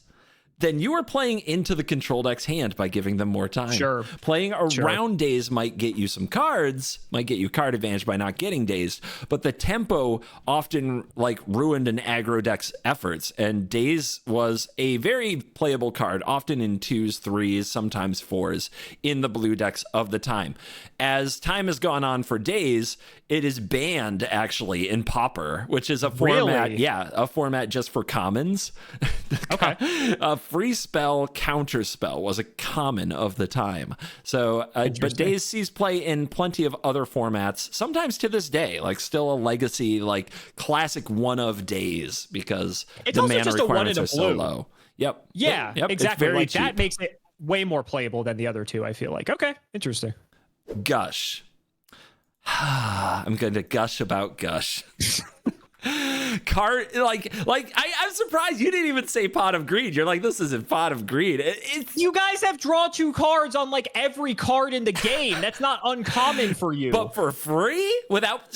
then you are playing into the control deck's hand by giving them more time. Sure. Playing around Days might get you some cards, might get you card advantage by not getting Dazed, but the tempo often like ruined an aggro deck's efforts, and Days was a very playable card, often in 2s, 3s, sometimes 4s in the blue decks of the time. As time has gone on for Days, it is banned actually in Pauper, which is a format, a format just for commons. Okay. Free spell, counter spell was a common of the time. So, but Days sees play in plenty of other formats, sometimes to this day, like still a legacy, like classic one of Days, because it's the also mana just requirements a are so low. Yep. Yeah, yep. Exactly. It's very like cheap. That makes it way more playable than the other two, I feel like. Okay, interesting. Gush. I'm going to gush about Gush. Card I'm surprised you didn't even say Pot of Greed. You're like, this isn't Pot of Greed. You guys have draw 2 cards on like every card in the game. That's not uncommon for you. But for free without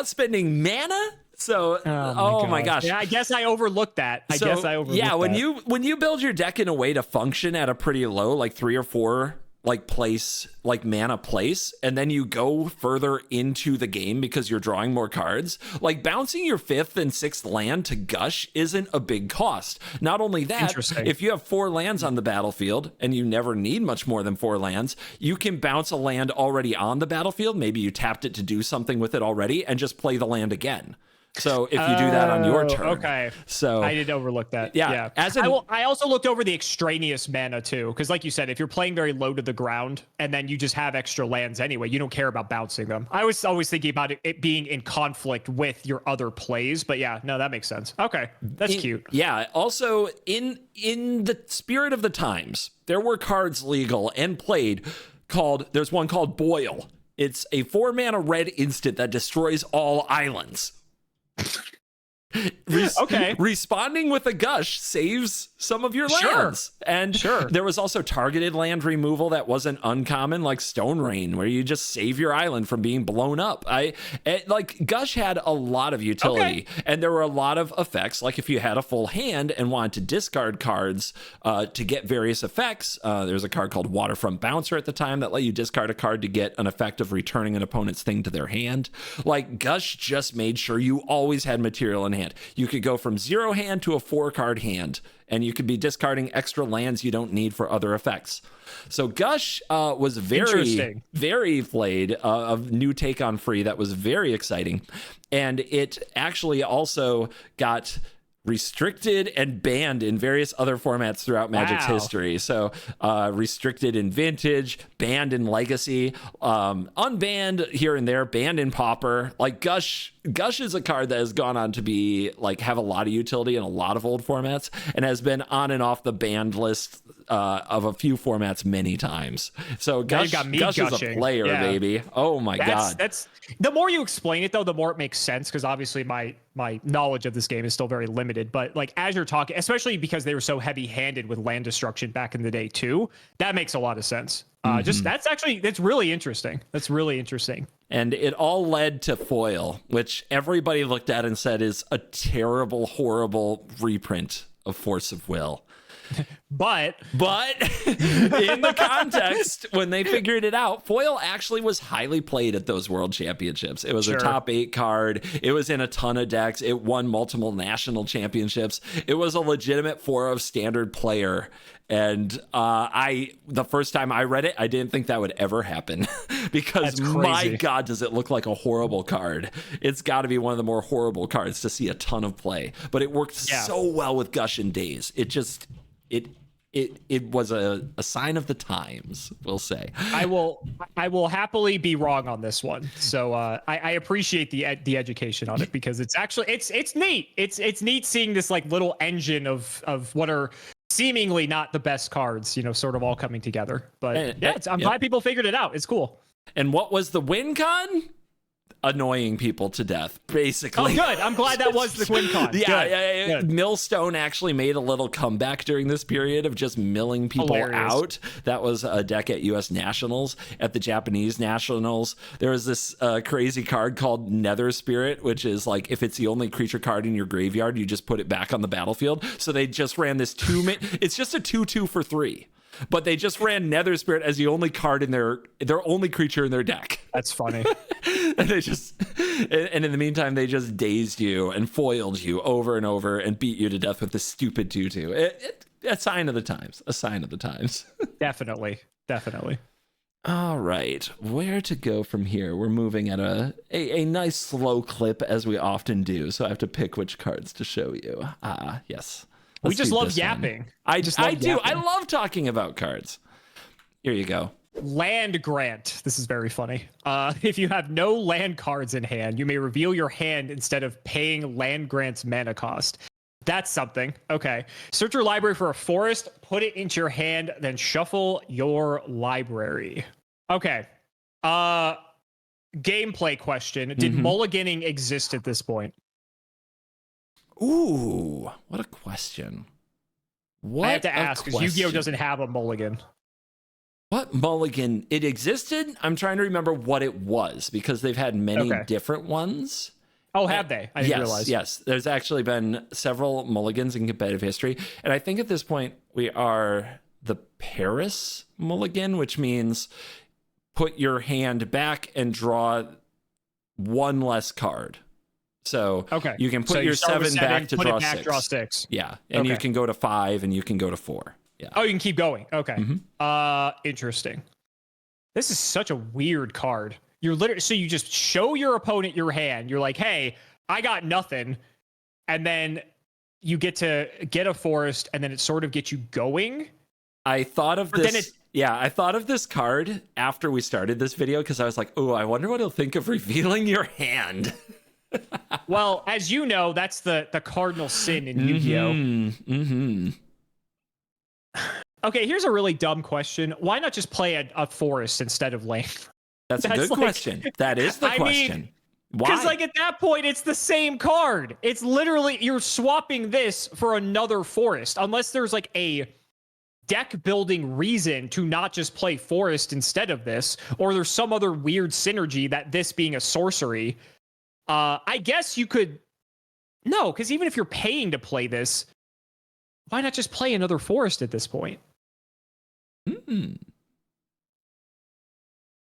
spending mana. So my gosh. Yeah, I guess I overlooked that. Yeah, when you build your deck in a way to function at a pretty low, like 3 or 4 mana place, and then you go further into the game because you're drawing more cards, like bouncing your 5th and 6th land to Gush isn't a big cost. Not only that, if you have 4 lands on the battlefield and you never need much more than 4 lands, you can bounce a land already on the battlefild. Maybe you tapped it to do something with it already and just play the land again. So if you do that on your turn. Okay. So I did overlook that. Yeah. I also looked over the extraneous mana too, because like you said, if you're playing very low to the ground and then you just have extra lands anyway, you don't care about bouncing them. I was always thinking about it being in conflict with your other plays, but yeah, no, that makes sense. Okay, that's cute. Yeah. Also, in the spirit of the times, there were cards legal and played there's one called Boil. It's a 4 mana red instant that destroys all islands. Responding with a Gush saves some of your lands. And there was also targeted land removal that wasn't uncommon, like Stone Rain, where you just save your island from being blown up. Gush had a lot of utility, and there were a lot of effects. Like if you had a full hand and wanted to discard cards to get various effects, there's a card called Waterfront Bouncer at the time that let you discard a card to get an effect of returning an opponent's thing to their hand. Like Gush just made sure you always had material in hand. You could go from 0 hand to a 4-card hand, and you could be discarding extra lands you don't need for other effects. So Gush was very played, a new take on free that was very exciting. And it actually also got restricted and banned in various other formats throughout Magic's history. So restricted in Vintage, banned in Legacy, unbanned here and there, banned in Pauper. Like Gush is a card that has gone on to be like have a lot of utility in a lot of old formats and has been on and off the banned list of a few formats many times. So Gush is a player, baby. Oh my God. That's the more you explain it though, the more it makes sense, because obviously my knowledge of this game is still very limited. But like as you're talking, especially because they were so heavy-handed with land destruction back in the day too, that makes a lot of sense. That's really interesting. That's really interesting. And it all led to Foil, which everybody looked at and said is a terrible, horrible reprint of Force of Will. But in the context, when they figured it out, Foil actually was highly played at those World Championships. It was a top 8 card. It was in a ton of decks. It won multiple national championships. It was a legitimate 4 of standard player. And the first time I read it, I didn't think that would ever happen because my God, does it look like a horrible card. It's got to be one of the more horrible cards to see a ton of play, but it worked so well with Gush and Daze. It was a sign of the times, we'll say. I will happily be wrong on this one. So I appreciate the education on it, because it's actually it's neat. It's neat seeing this like little engine of what are seemingly not the best cards, sort of all coming together. But I'm glad people figured it out. It's cool. And what was the win con? Annoying people to death, basically. Oh, good. I'm glad that was the win con. Yeah. Millstone actually made a little comeback during this period of just milling people out. That was a deck at US Nationals. At the Japanese Nationals, there was this crazy card called Nether Spirit, which is like, if it's the only creature card in your graveyard, you just put it back on the battlefield. So they just ran this it's just a 2/2 for 3. But they just ran Nether Spirit as the only card in their only creature in their deck. That's funny. And in the meantime, they just dazed you and foiled you over and over and beat you to death with this stupid 2/2. A sign of the times. A sign of the times. Definitely. All right, where to go from here? We're moving at a nice slow clip, as we often do. So I have to pick which cards to show you. Yes. We just love yapping. I do. I love talking about cards. Here you go. Land grant. This is very funny. If you have no land cards in hand, you may reveal your hand instead of paying land grant's mana cost. That's something. Okay. Search your library for a forest, put it into your hand, then shuffle your library. Okay. Gameplay question. Did mulliganing exist at this point? Ooh, what a question. I have to ask, because Yu-Gi-Oh doesn't have a mulligan. What mulligan? It existed? I'm trying to remember what it was, because they've had many different ones. Oh, have they? I didn't realize. Yes, there's actually been several mulligans in competitive history. And I think at this point, we are the Paris mulligan, which means put your hand back and draw one less card. So you can put your 7 back to draw 6. Yeah, and you can go to 5 and you can go to 4. Yeah. Oh, you can keep going. Okay. Interesting. This is such a weird card. You're literally, so you just show your opponent your hand. You're like, hey, I got nothing. And then you get to get a forest, and then it sort of gets you going. I thought of this. I thought of this card after we started this video, because I was like, oh, I wonder what he'll think of revealing your hand. Well, as you know, that's the cardinal sin in Yu-Gi-Oh. Okay, here's a really dumb question. Why not just play a forest instead of land? That's a good question. That is the question. Why? Because like at that point, it's the same card. It's literally, you're swapping this for another forest, unless there's like a deck building reason to not just play forest instead of this, or there's some other weird synergy that this being a sorcery. I guess you could... No, because even if you're paying to play this, why not just play another forest at this point?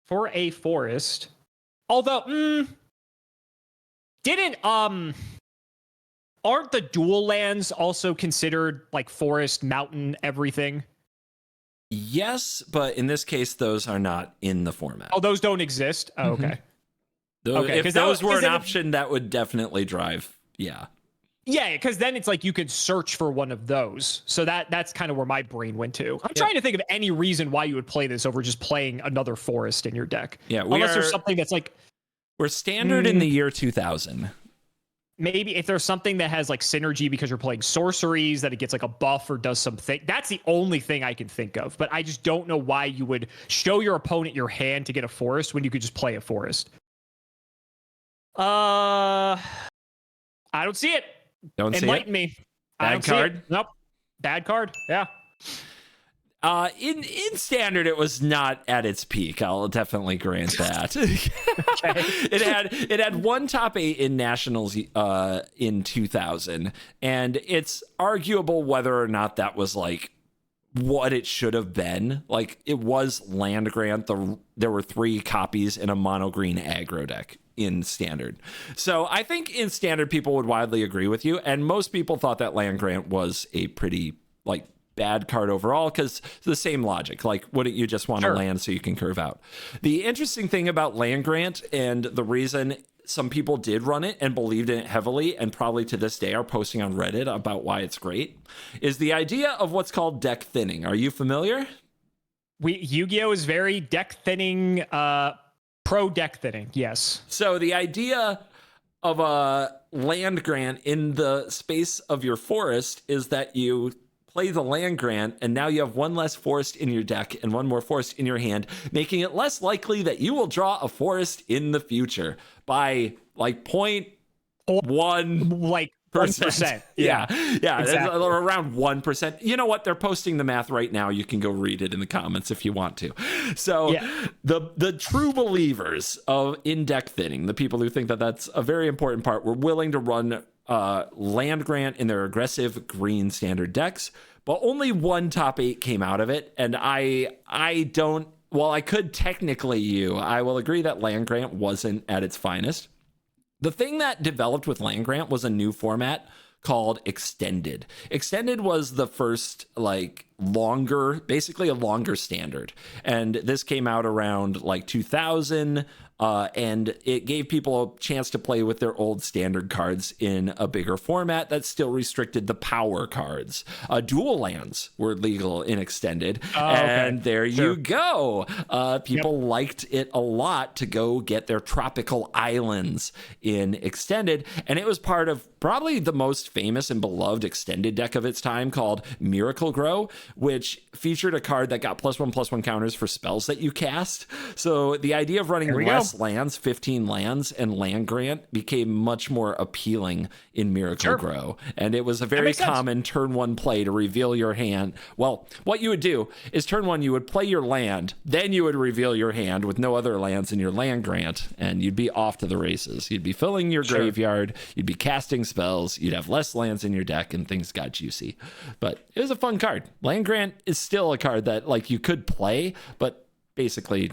For a forest. Although, didn't aren't the dual lands also considered like forest, mountain, everything? Yes, but in this case, those are not in the format. Oh, those don't exist? Oh, okay. Okay, if those were an option, that would definitely drive. Yeah. Yeah, because then it's like you could search for one of those. So that's kind of where my brain went to. I'm trying to think of any reason why you would play this over just playing another forest in your deck. Yeah, unless there's something that's like we're standard in the year 2000. Maybe if there's something that has like synergy because you're playing sorceries, that it gets like a buff or does something. That's the only thing I can think of. But I just don't know why you would show your opponent your hand to get a forest when you could just play a forest. I don't see it. Don't see it? Enlighten me. Bad card? Nope. Bad card. Yeah. In standard, it was not at its peak. I'll definitely grant that. Okay. It had one top 8 in nationals in 2000, and it's arguable whether or not that was like what it should have been. Like, it was land grant. There were 3 copies in a mono green aggro deck in standard. So I think in standard people would widely agree with you, and most people thought that land grant was a pretty like bad card overall, because the same logic. Like, wouldn't you just want to land so you can curve out? The interesting thing about land grant, and the reason some people did run it and believed in it heavily, and probably to this day are posting on Reddit about why it's great, is the idea of what's called deck thinning. Are you familiar? Yu-Gi-Oh is very deck thinning, pro deck thinning. Yes. So the idea of a land grant in the space of your forest is that you play the land grant, and now you have one less forest in your deck and one more forest in your hand, making it less likely that you will draw a forest in the future by like 0.1 like 1%. Yeah, exactly. Around 1%. You know what? They're posting the math right now. You can go read it in the comments if you want to. So the true believers of in deck thinning, the people who think that that's a very important part, were willing to run land grant in their aggressive green standard decks, but only one top 8 came out of it. And I don't, while I could technically I will agree that land grant wasn't at its finest. The thing that developed with land grant was a new format called extended. Extended was the first like basically a longer standard. And this came out around like 2000. And it gave people a chance to play with their old standard cards in a bigger format that still restricted the power cards. Dual lands were legal in extended. And there you go. People liked it a lot to go get their tropical islands in extended. And it was part of probably the most famous and beloved extended deck of its time called Miracle Grow, which featured a card that got +1/+1 counters for spells that you cast. So the idea of running less lands, 15 lands, and land grant became much more appealing in Miracle Grow. And it was a very common turn 1 play to reveal your hand. Well, what you would do is turn 1, you would play your land, then you would reveal your hand with no other lands in your land grant, and you'd be off to the races. You'd be filling your graveyard, you'd be casting spells, you'd have less lands in your deck, and things got juicy. But it was a fun card. Land grant is still a card that like you could play, but basically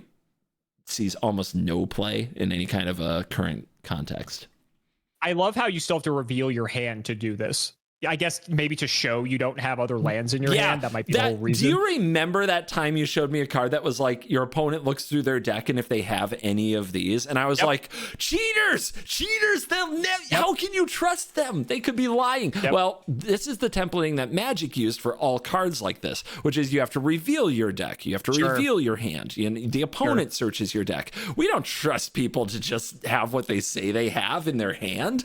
sees almost no play in any kind of a current context. I love how you still have to reveal your hand to do this. I guess maybe to show you don't have other lands in your hand. That might be the whole reason. Do you remember that time you showed me a card that was like your opponent looks through their deck and if they have any of these, and I was like, cheaters, how can you trust them? They could be lying. Well, this is the templating that Magic used for all cards like this, which is you have to reveal your deck. You have to reveal your hand. And the opponent searches your deck. We don't trust people to just have what they say they have in their hand.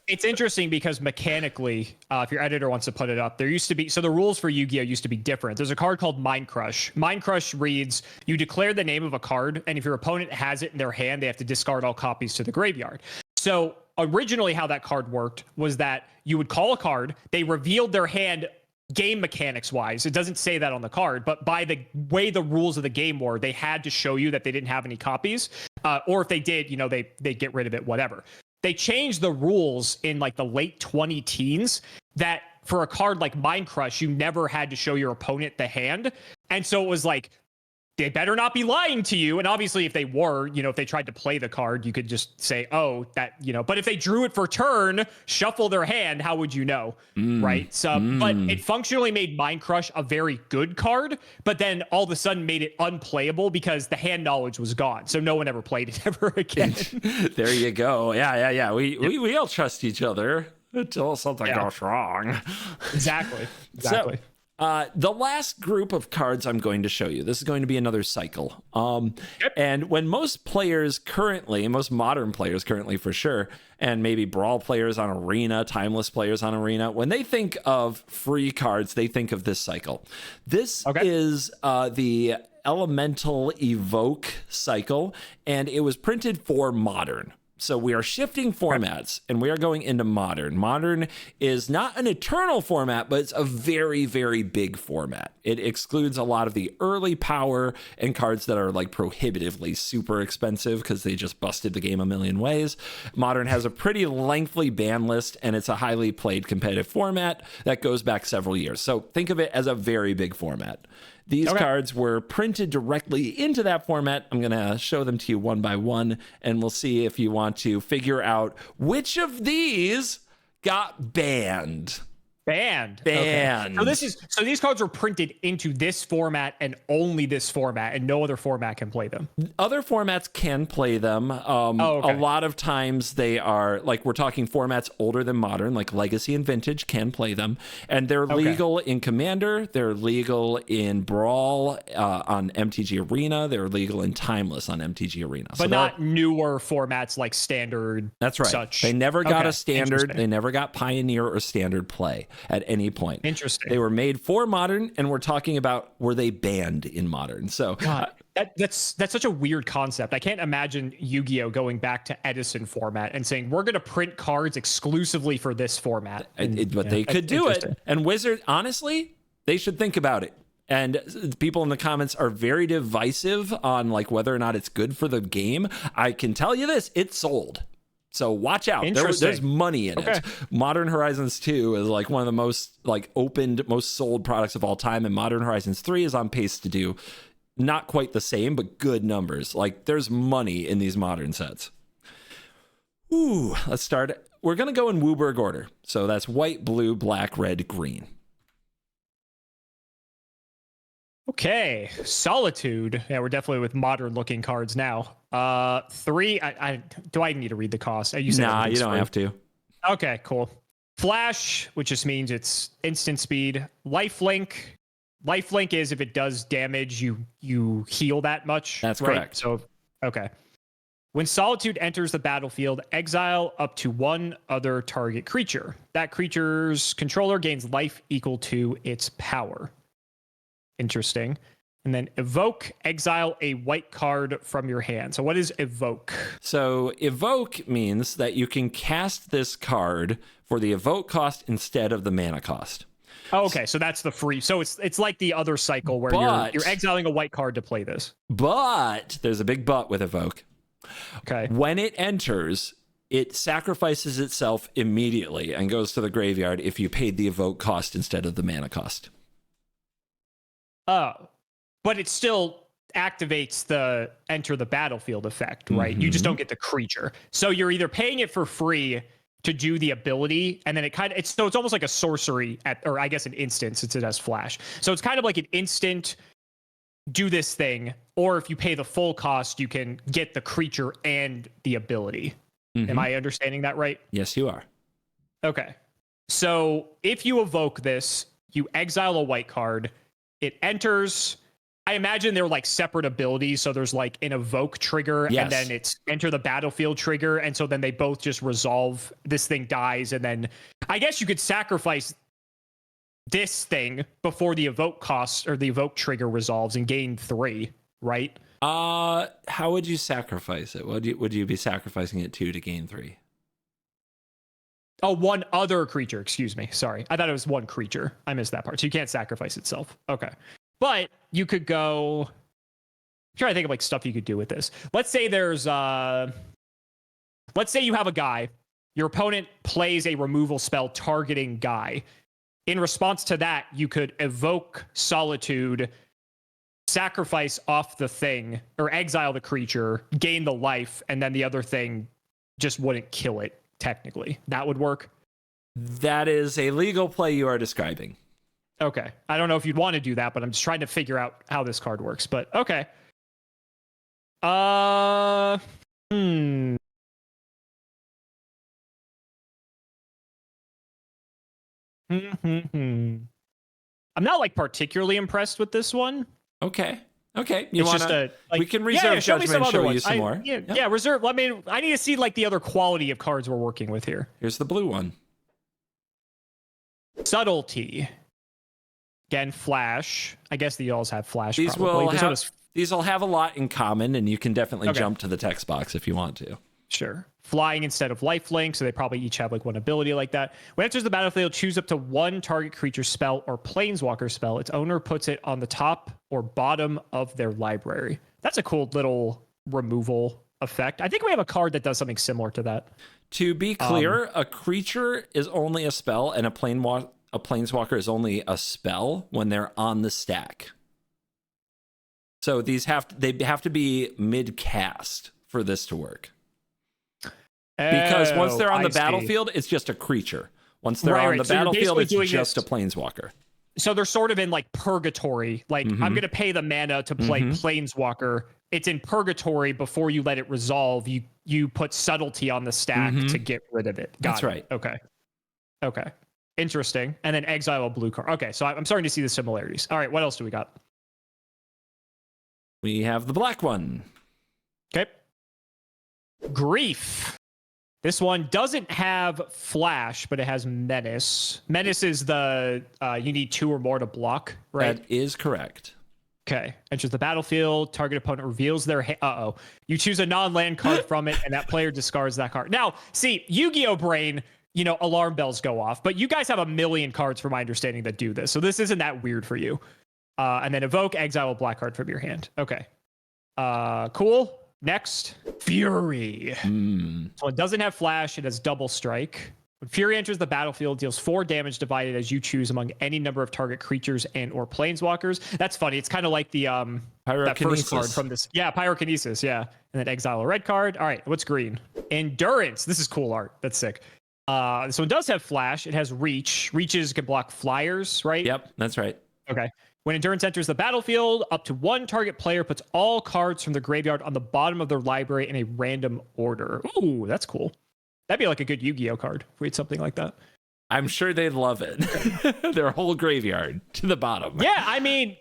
It's interesting because mechanically, if your editor wants to put it up, there used to be, so the rules for Yu-Gi-Oh used to be different. There's a card called Mind Crush. Mind Crush reads, you declare the name of a card, and if your opponent has it in their hand, they have to discard all copies to the graveyard. So originally how that card worked was that you would call a card, they revealed their hand game mechanics wise. It doesn't say that on the card, but by the way the rules of the game were, they had to show you that they didn't have any copies, or if they did, they get rid of it, whatever. They changed the rules in like the late 2010s that for a card like Mind Crush, you never had to show your opponent the hand. And so it was like, they better not be lying to you. And obviously, if they were, if they tried to play the card, you could just say, oh, that, but if they drew it for turn, shuffle their hand, how would you know? Right. So, but it functionally made Mind Crush a very good card, but then all of a sudden made it unplayable because the hand knowledge was gone. So no one ever played it ever again. There you go. Yeah. We all trust each other until something goes wrong. Exactly. So, the last group of cards I'm going to show you, this is going to be another cycle. And when most modern players currently for sure, and maybe Brawl players on Arena, Timeless players on Arena, when they think of free cards, they think of this cycle. This is the Elemental Evoke cycle, and it was printed for Modern. So we are shifting formats and we are going into Modern. Modern is not an eternal format, but it's a very, very big format. It excludes a lot of the early power and cards that are like prohibitively super expensive because they just busted the game a million ways. Modern has a pretty lengthy ban list and it's a highly played competitive format that goes back several years. So think of it as a very big format. These cards were printed directly into that format. I'm going to show them to you one by one, and we'll see if you want to figure out which of these got banned. Banned. Okay. So these cards were printed into this format and only this format, and no other format can play them. Other formats can play them. A lot of times they are, like, we're talking formats older than Modern, like Legacy and Vintage can play them, and they're legal in Commander, they're legal in Brawl on MTG Arena, they're legal in Timeless on MTG Arena. But not newer formats like Standard. That's right. They never got a Standard, they never got Pioneer or Standard play at any point. Interesting. They were made for Modern, and we're talking about, were they banned in Modern? So that's such a weird concept. I can't imagine Yu-Gi-Oh going back to Edison format and saying we're going to print cards exclusively for this format. But they could do it. And Wizard, honestly, they should think about it. And people in the comments are very divisive on like whether or not it's good for the game. I can tell you this, it's sold. So watch out. There's money in it. Modern Horizons 2 is like one of the most like opened, most sold products of all time. And Modern Horizons 3 is on pace to do not quite the same, but good numbers. Like there's money in these Modern sets. Ooh, let's start. We're going to go in Wooburg order. So that's white, blue, black, red, green. Okay, Solitude. Yeah, we're definitely with modern looking cards now. 3. Do I need to read the cost? You don't have to. Okay, cool. Flash, which just means it's instant speed. Lifelink. Lifelink is if it does damage, you heal that much. That's correct. So, okay. When Solitude enters the battlefield, exile up to one other target creature. That creature's controller gains life equal to its power. Interesting. And then evoke, exile a white card from your hand. So what is evoke? So evoke means that you can cast this card for the evoke cost instead of the mana cost. Oh, okay, so that's the free. So it's like the other cycle where you're exiling a white card to play this. But there's a big but with evoke. Okay. When it enters, it sacrifices itself immediately and goes to the graveyard if you paid the evoke cost instead of the mana cost. But it still activates the enter the battlefield effect, right? You just don't get the creature. So you're either paying it for free to do the ability, and then it's almost like a sorcery or I guess an instant since it has flash. So it's kind of like an instant do this thing, or if you pay the full cost, you can get the creature and the ability. Am I understanding that right? Yes, you are. Okay. So if you evoke this, you exile a white card. It enters. I imagine they're like separate abilities. So there's like an evoke trigger and then it's enter the battlefield trigger. And so then they both just resolve. This thing dies. And then I guess you could sacrifice this thing before the evoke cost or the evoke trigger resolves and gain 3, right? How would you sacrifice it? Would you be sacrificing it to gain 3? Oh, one other creature. Excuse me. Sorry. I thought it was one creature. I missed that part. So you can't sacrifice itself. Okay. But you could go. I'm trying to think of like stuff you could do with this. Let's say let's say you have a guy. Your opponent plays a removal spell targeting guy. In response to that, you could evoke Solitude, sacrifice off the thing or exile the creature, gain the life, and then the other thing just wouldn't kill it, technically. That would work. That is a legal play you are describing. Okay. I don't know if you'd want to do that, but I'm just trying to figure out how this card works. But okay. Hmm. I'm not like particularly impressed with this one. Okay. You It's wanna, just a, like, we can reserve judgment and show you some more. Yeah, reserve. I mean, I need to see like the other quality of cards we're working with here. Here's the blue one. Subtlety. Again, flash. I guess the Yalls have flash. These probably. will have a lot in common, and you can definitely jump to the text box if you want to. Sure. Flying instead of lifelink, so they probably each have like one ability like that. When it enters the battlefield, choose up to one target creature spell or planeswalker spell. Its owner puts it on the top or bottom of their library. That's a cool little removal effect. I think we have a card that does something similar to that. To be clear, a creature is only a spell, and a planeswalker is only a spell when they're on the stack. So these have to be mid cast for this to work. Because once they're on the battlefield, it's just a creature. Once they're on the battlefield, it's just a planeswalker. So they're sort of in like purgatory. Like, I'm going to pay the mana to play planeswalker. It's in purgatory before you let it resolve. You put subtlety on the stack to get rid of it. That's right. Okay. Interesting. And then exile a blue card. Okay, so I'm starting to see the similarities. All right, what else do we got? We have the black one. Okay. Grief. This one doesn't have flash, but it has menace. Menace is the you need 2 or more to block, right? That is correct. Okay. Enters the battlefield. Target opponent reveals their You choose a non-land card from it, and that player discards that card. Now, see, Yu-Gi-Oh! Brain, alarm bells go off, but you guys have a million cards, from my understanding, that do this. So this isn't that weird for you. And then evoke, exile a black card from your hand. Okay. Cool. Next, Fury. So it doesn't have flash. It has double strike. When Fury enters the battlefield, deals 4 damage divided as you choose among any number of target creatures and or planeswalkers. That's funny. It's kind of like the that first card from this. Yeah, Pyrokinesis. Yeah, and then exile a red card. All right, what's green? Endurance. This is cool art. That's sick. This one does have flash. It has reach. Reaches can block flyers, right? Yep, that's right. Okay. When Endurance enters the battlefield, up to one target player puts all cards from the graveyard on the bottom of their library in a random order. Ooh, that's cool. That'd be like a good Yu-Gi-Oh card if we had something like that. I'm sure they'd love it. Their whole graveyard to the bottom. Yeah, I mean,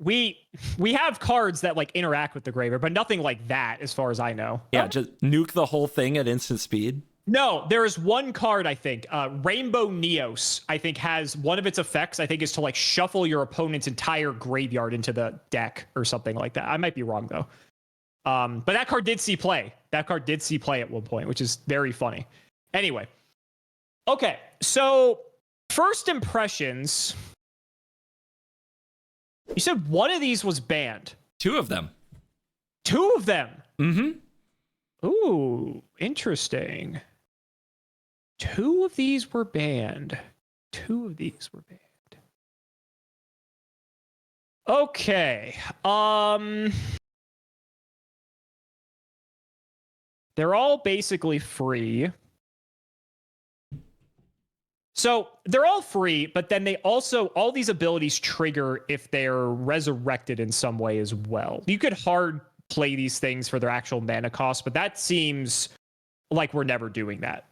we have cards that like interact with the graveyard, but nothing like that as far as I know. Yeah, just nuke the whole thing at instant speed. No, there is one card, I think. Rainbow Neos, I think, has one of its effects, I think, is to like shuffle your opponent's entire graveyard into the deck or something like that. I might be wrong, though. But that card did see play. That card did see play at one point, which is very funny. Anyway. Okay, so first impressions. You said one of these was banned. 2 of them. 2 of them? Mm-hmm. Ooh, interesting. 2 of these were banned. 2 of these were banned. Okay. They're all basically free. So they're all free, but then they also, all these abilities trigger if they're resurrected in some way as well. You could hard play these things for their actual mana cost, but that seems like we're never doing that.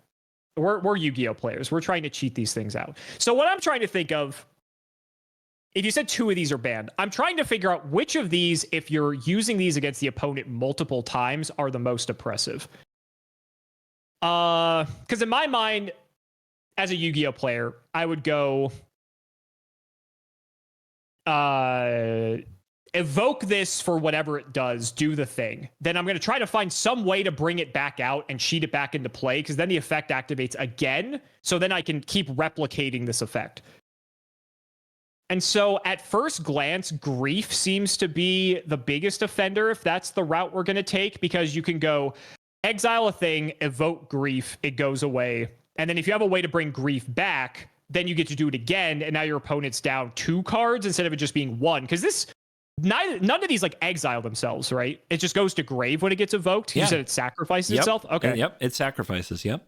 We're Yu-Gi-Oh players. We're trying to cheat these things out. So what I'm trying to think of, if you said 2 of these are banned, I'm trying to figure out which of these, if you're using these against the opponent multiple times, are the most oppressive. Because in my mind, as a Yu-Gi-Oh player, I would go evoke this for whatever it does, do the thing. Then I'm going to try to find some way to bring it back out and cheat it back into play, because then the effect activates again. So then I can keep replicating this effect. And so at first glance, grief seems to be the biggest offender if that's the route we're going to take, because you can go exile a thing, evoke grief, it goes away. And then if you have a way to bring grief back, then you get to do it again, and now your opponent's down 2 cards instead of it just being 1. Because this none of these like exile themselves, right? It just goes to grave when it gets evoked. Yeah. You said it sacrifices itself. Okay. Yep. It sacrifices. Yep.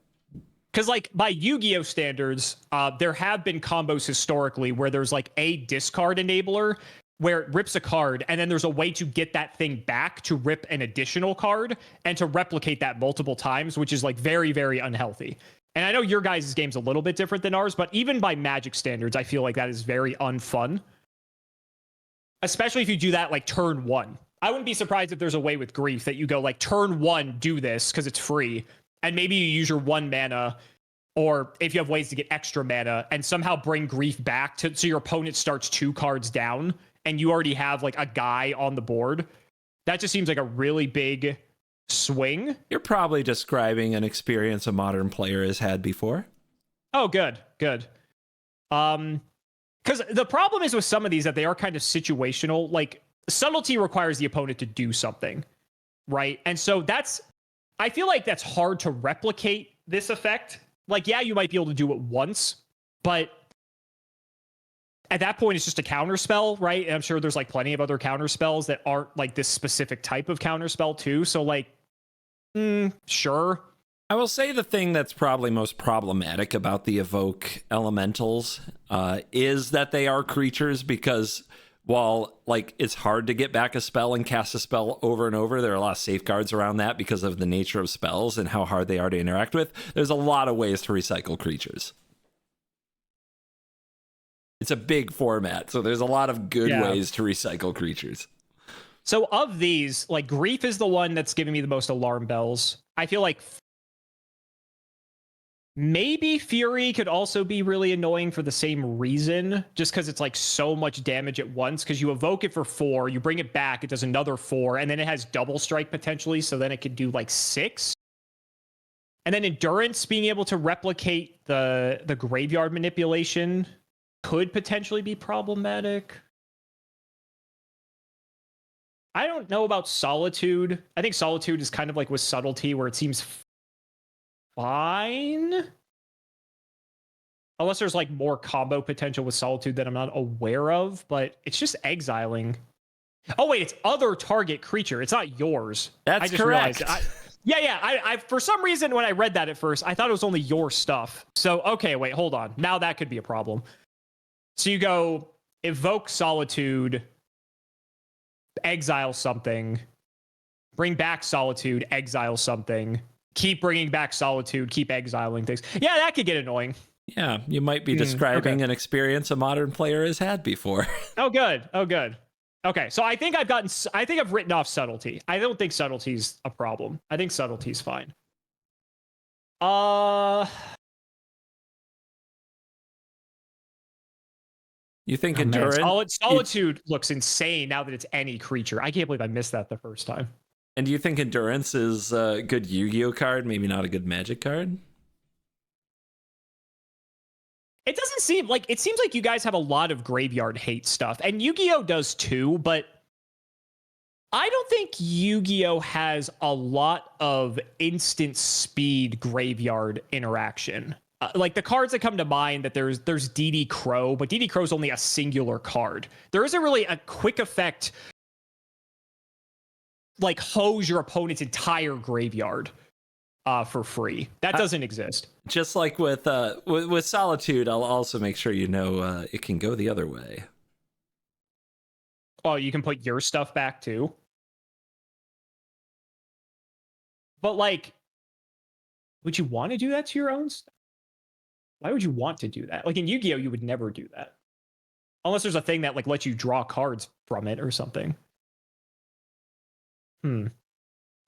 Because like by Yu-Gi-Oh standards, there have been combos historically where there's like a discard enabler where it rips a card, and then there's a way to get that thing back to rip an additional card and to replicate that multiple times, which is like very, very unhealthy. And I know your guys' game's a little bit different than ours, but even by Magic standards, I feel like that is very unfun. Especially if you do that like turn 1. I wouldn't be surprised if there's a way with Grief that you go like turn 1, do this because it's free. And maybe you use your 1 mana, or if you have ways to get extra mana and somehow bring Grief back to so your opponent starts 2 cards down and you already have like a guy on the board. That just seems like a really big swing. You're probably describing an experience a modern player has had before. Oh, good. Because the problem is with some of these that they are kind of situational. Like subtlety requires the opponent to do something, right? And so I feel like that's hard to replicate this effect. Like, yeah, you might be able to do it once, but at that point, it's just a counter spell, right? And I'm sure there's like plenty of other counter spells that aren't like this specific type of counter spell too. So like, sure. I will say the thing that's probably most problematic about the evoke elementals is that they are creatures, because while like it's hard to get back a spell and cast a spell over and over, there are a lot of safeguards around that because of the nature of spells and how hard they are to interact with. There's a lot of ways to recycle creatures. It's a big format, so there's a lot of good ways to recycle creatures. So of these, like Grief is the one that's giving me the most alarm bells. I feel like maybe Fury could also be really annoying for the same reason, just because it's like so much damage at once, because you evoke it for 4, you bring it back, it does another 4, and then it has double strike potentially, so then it could do like 6. And then Endurance, being able to replicate the graveyard manipulation could potentially be problematic. I don't know about Solitude. I think Solitude is kind of like with Subtlety, where it seems fine. Unless there's like more combo potential with Solitude that I'm not aware of, but it's just exiling. Oh wait, it's other target creature. It's not yours. That's I just correct. Realized. I for some reason when I read that at first, I thought it was only your stuff. So okay, wait, hold on. Now that could be a problem. So you go evoke Solitude, exile something, bring back Solitude, exile something, keep bringing back Solitude, keep exiling things. Yeah, that could get annoying. Yeah, you might be describing an experience a modern player has had before. Oh, good. Okay, so I think I've written off Subtlety. I don't think Subtlety's a problem. I think Subtlety's fine. You think Endurance? Solitude looks insane now that it's any creature. I can't believe I missed that the first time. And do you think Endurance is a good Yu-Gi-Oh card, maybe not a good Magic card? It doesn't seem like, it seems like you guys have a lot of graveyard hate stuff, and Yu-Gi-Oh does too, but I don't think Yu-Gi-Oh has a lot of instant speed graveyard interaction. Like the cards that come to mind, that there's DD Crow, but DD Crow's only a singular card. There isn't really a quick effect like hose your opponent's entire graveyard for free. That doesn't exist. Just like with Solitude, I'll also make sure you know it can go the other way. Oh, you can put your stuff back too. But like, would you want to do that to your own stuff? Why would you want to do that? Like in Yu-Gi-Oh, you would never do that. Unless there's a thing that like lets you draw cards from it or something.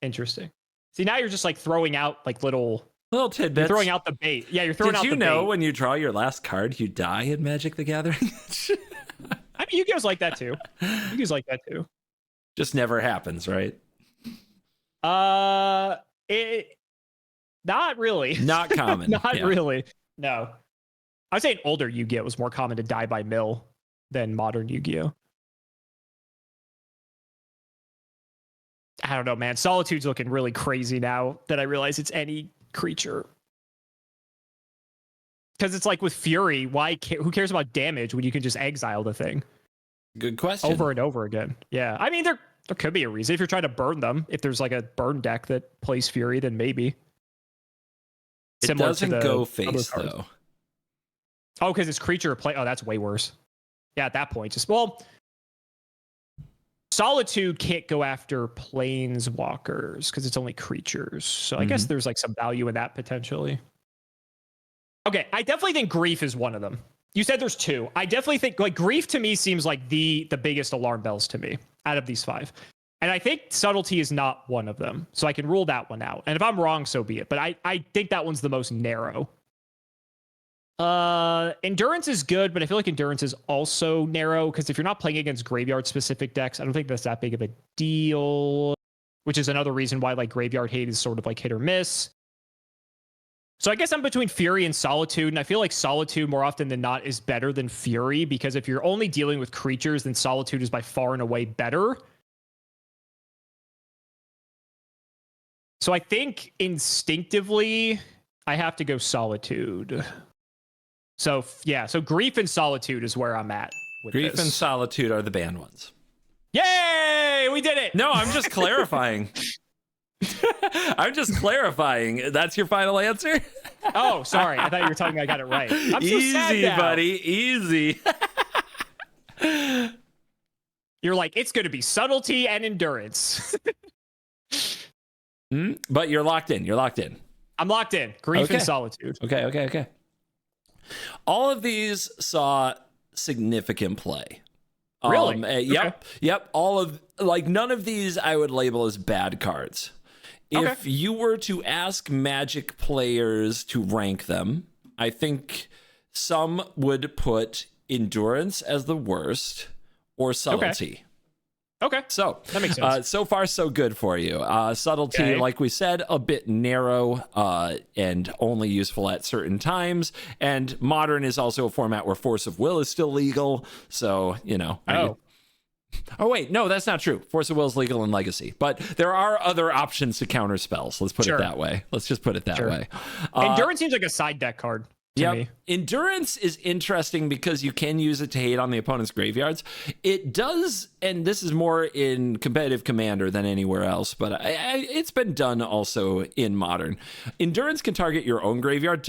Interesting. See, now you're just like throwing out like little tidbits. You're throwing out the bait. Yeah, you're throwing out the bait. Did you know when you draw your last card, you die in Magic the Gathering? I mean, Yu-Gi-Oh's like that too. Yu-Gi-Oh's like that too. Just never happens, right? Not really. Not common. Not really. No. I'd say in older Yu-Gi-Oh! It was more common to die by mill than modern Yu-Gi-Oh! I don't know, man. Solitude's looking really crazy now that I realize it's any creature. Because it's like with Fury, who cares about damage when you can just exile the thing? Good question. over and over again. Yeah. I mean, there could be a reason. If you're trying to burn them, if there's like a burn deck that plays Fury, then maybe. It doesn't go face, though. Oh, because it's creature play. Oh, that's way worse. Yeah, at that point, well, Solitude can't go after planeswalkers because it's only creatures. So I guess there's like some value in that potentially. Okay, I definitely think Grief is one of them. You said there's two. I definitely think like Grief to me seems like the biggest alarm bells to me out of these five. And I think Subtlety is not one of them. So I can rule that one out. And if I'm wrong, so be it. But I think that one's the most narrow. Endurance is good, but I feel like Endurance is also narrow because if you're not playing against graveyard specific decks, I don't think that's that big of a deal, which is another reason why like Graveyard Hate is sort of like hit or miss. So I guess I'm between Fury and Solitude, and I feel like Solitude more often than not is better than Fury because if you're only dealing with creatures, then Solitude is by far and away better. So I think instinctively I have to go Solitude. So yeah, so Grief and Solitude is where I'm at with Grief this. and Solitude are the banned ones. Yay! We did it! No, I'm just clarifying. I'm just clarifying. That's your final answer? Oh, sorry. I thought you were telling me I got it right. I'm so easy, sad now. buddy. Easy. You're like, it's going to be Subtlety and Endurance. But you're locked in. You're locked in. I'm locked in. Grief and Solitude. Okay. All of these saw significant play. Really? Yep. All of like none of these I would label as bad cards. If you were to ask Magic players to rank them, I think some would put Endurance as the worst or Subtlety. Okay. So that makes sense. So far, so good for you. Subtlety, like we said, a bit narrow and only useful at certain times. And Modern is also a format where Force of Will is still legal. So, you know. Oh, wait. No, that's not true. Force of Will is legal in Legacy. But there are other options to counter spells. Let's put it that way. Let's just put it that way. Endurance seems like a side deck card. Me. Endurance is interesting because you can use it to hate on the opponent's graveyards. It does, and this is more in competitive Commander than anywhere else, but it's been done also in Modern. Endurance can target your own graveyard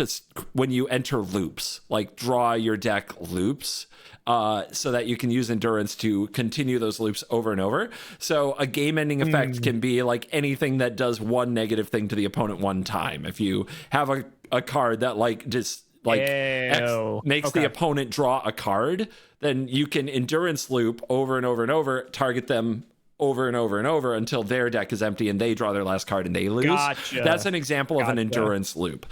when you enter loops, like draw your deck loops. So that you can use Endurance to continue those loops over and over. So a game-ending effect can be like anything that does one negative thing to the opponent one time. If you have a card that like just like makes the opponent draw a card, then you can Endurance loop over and over and over, target them over and over and over until their deck is empty and they draw their last card and they lose. Gotcha. That's an example of an Endurance loop.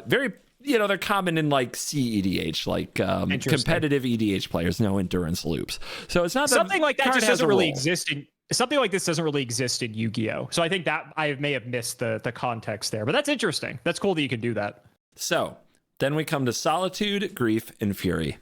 Very, they're common in like CEDH, like competitive EDH players know Endurance loops. So it's not something like that just doesn't really exist in something like this doesn't really exist in Yu-Gi-Oh. So I think that I may have missed the context there, but that's interesting. That's cool that you can do that. So then we come to Solitude, Grief, and Fury.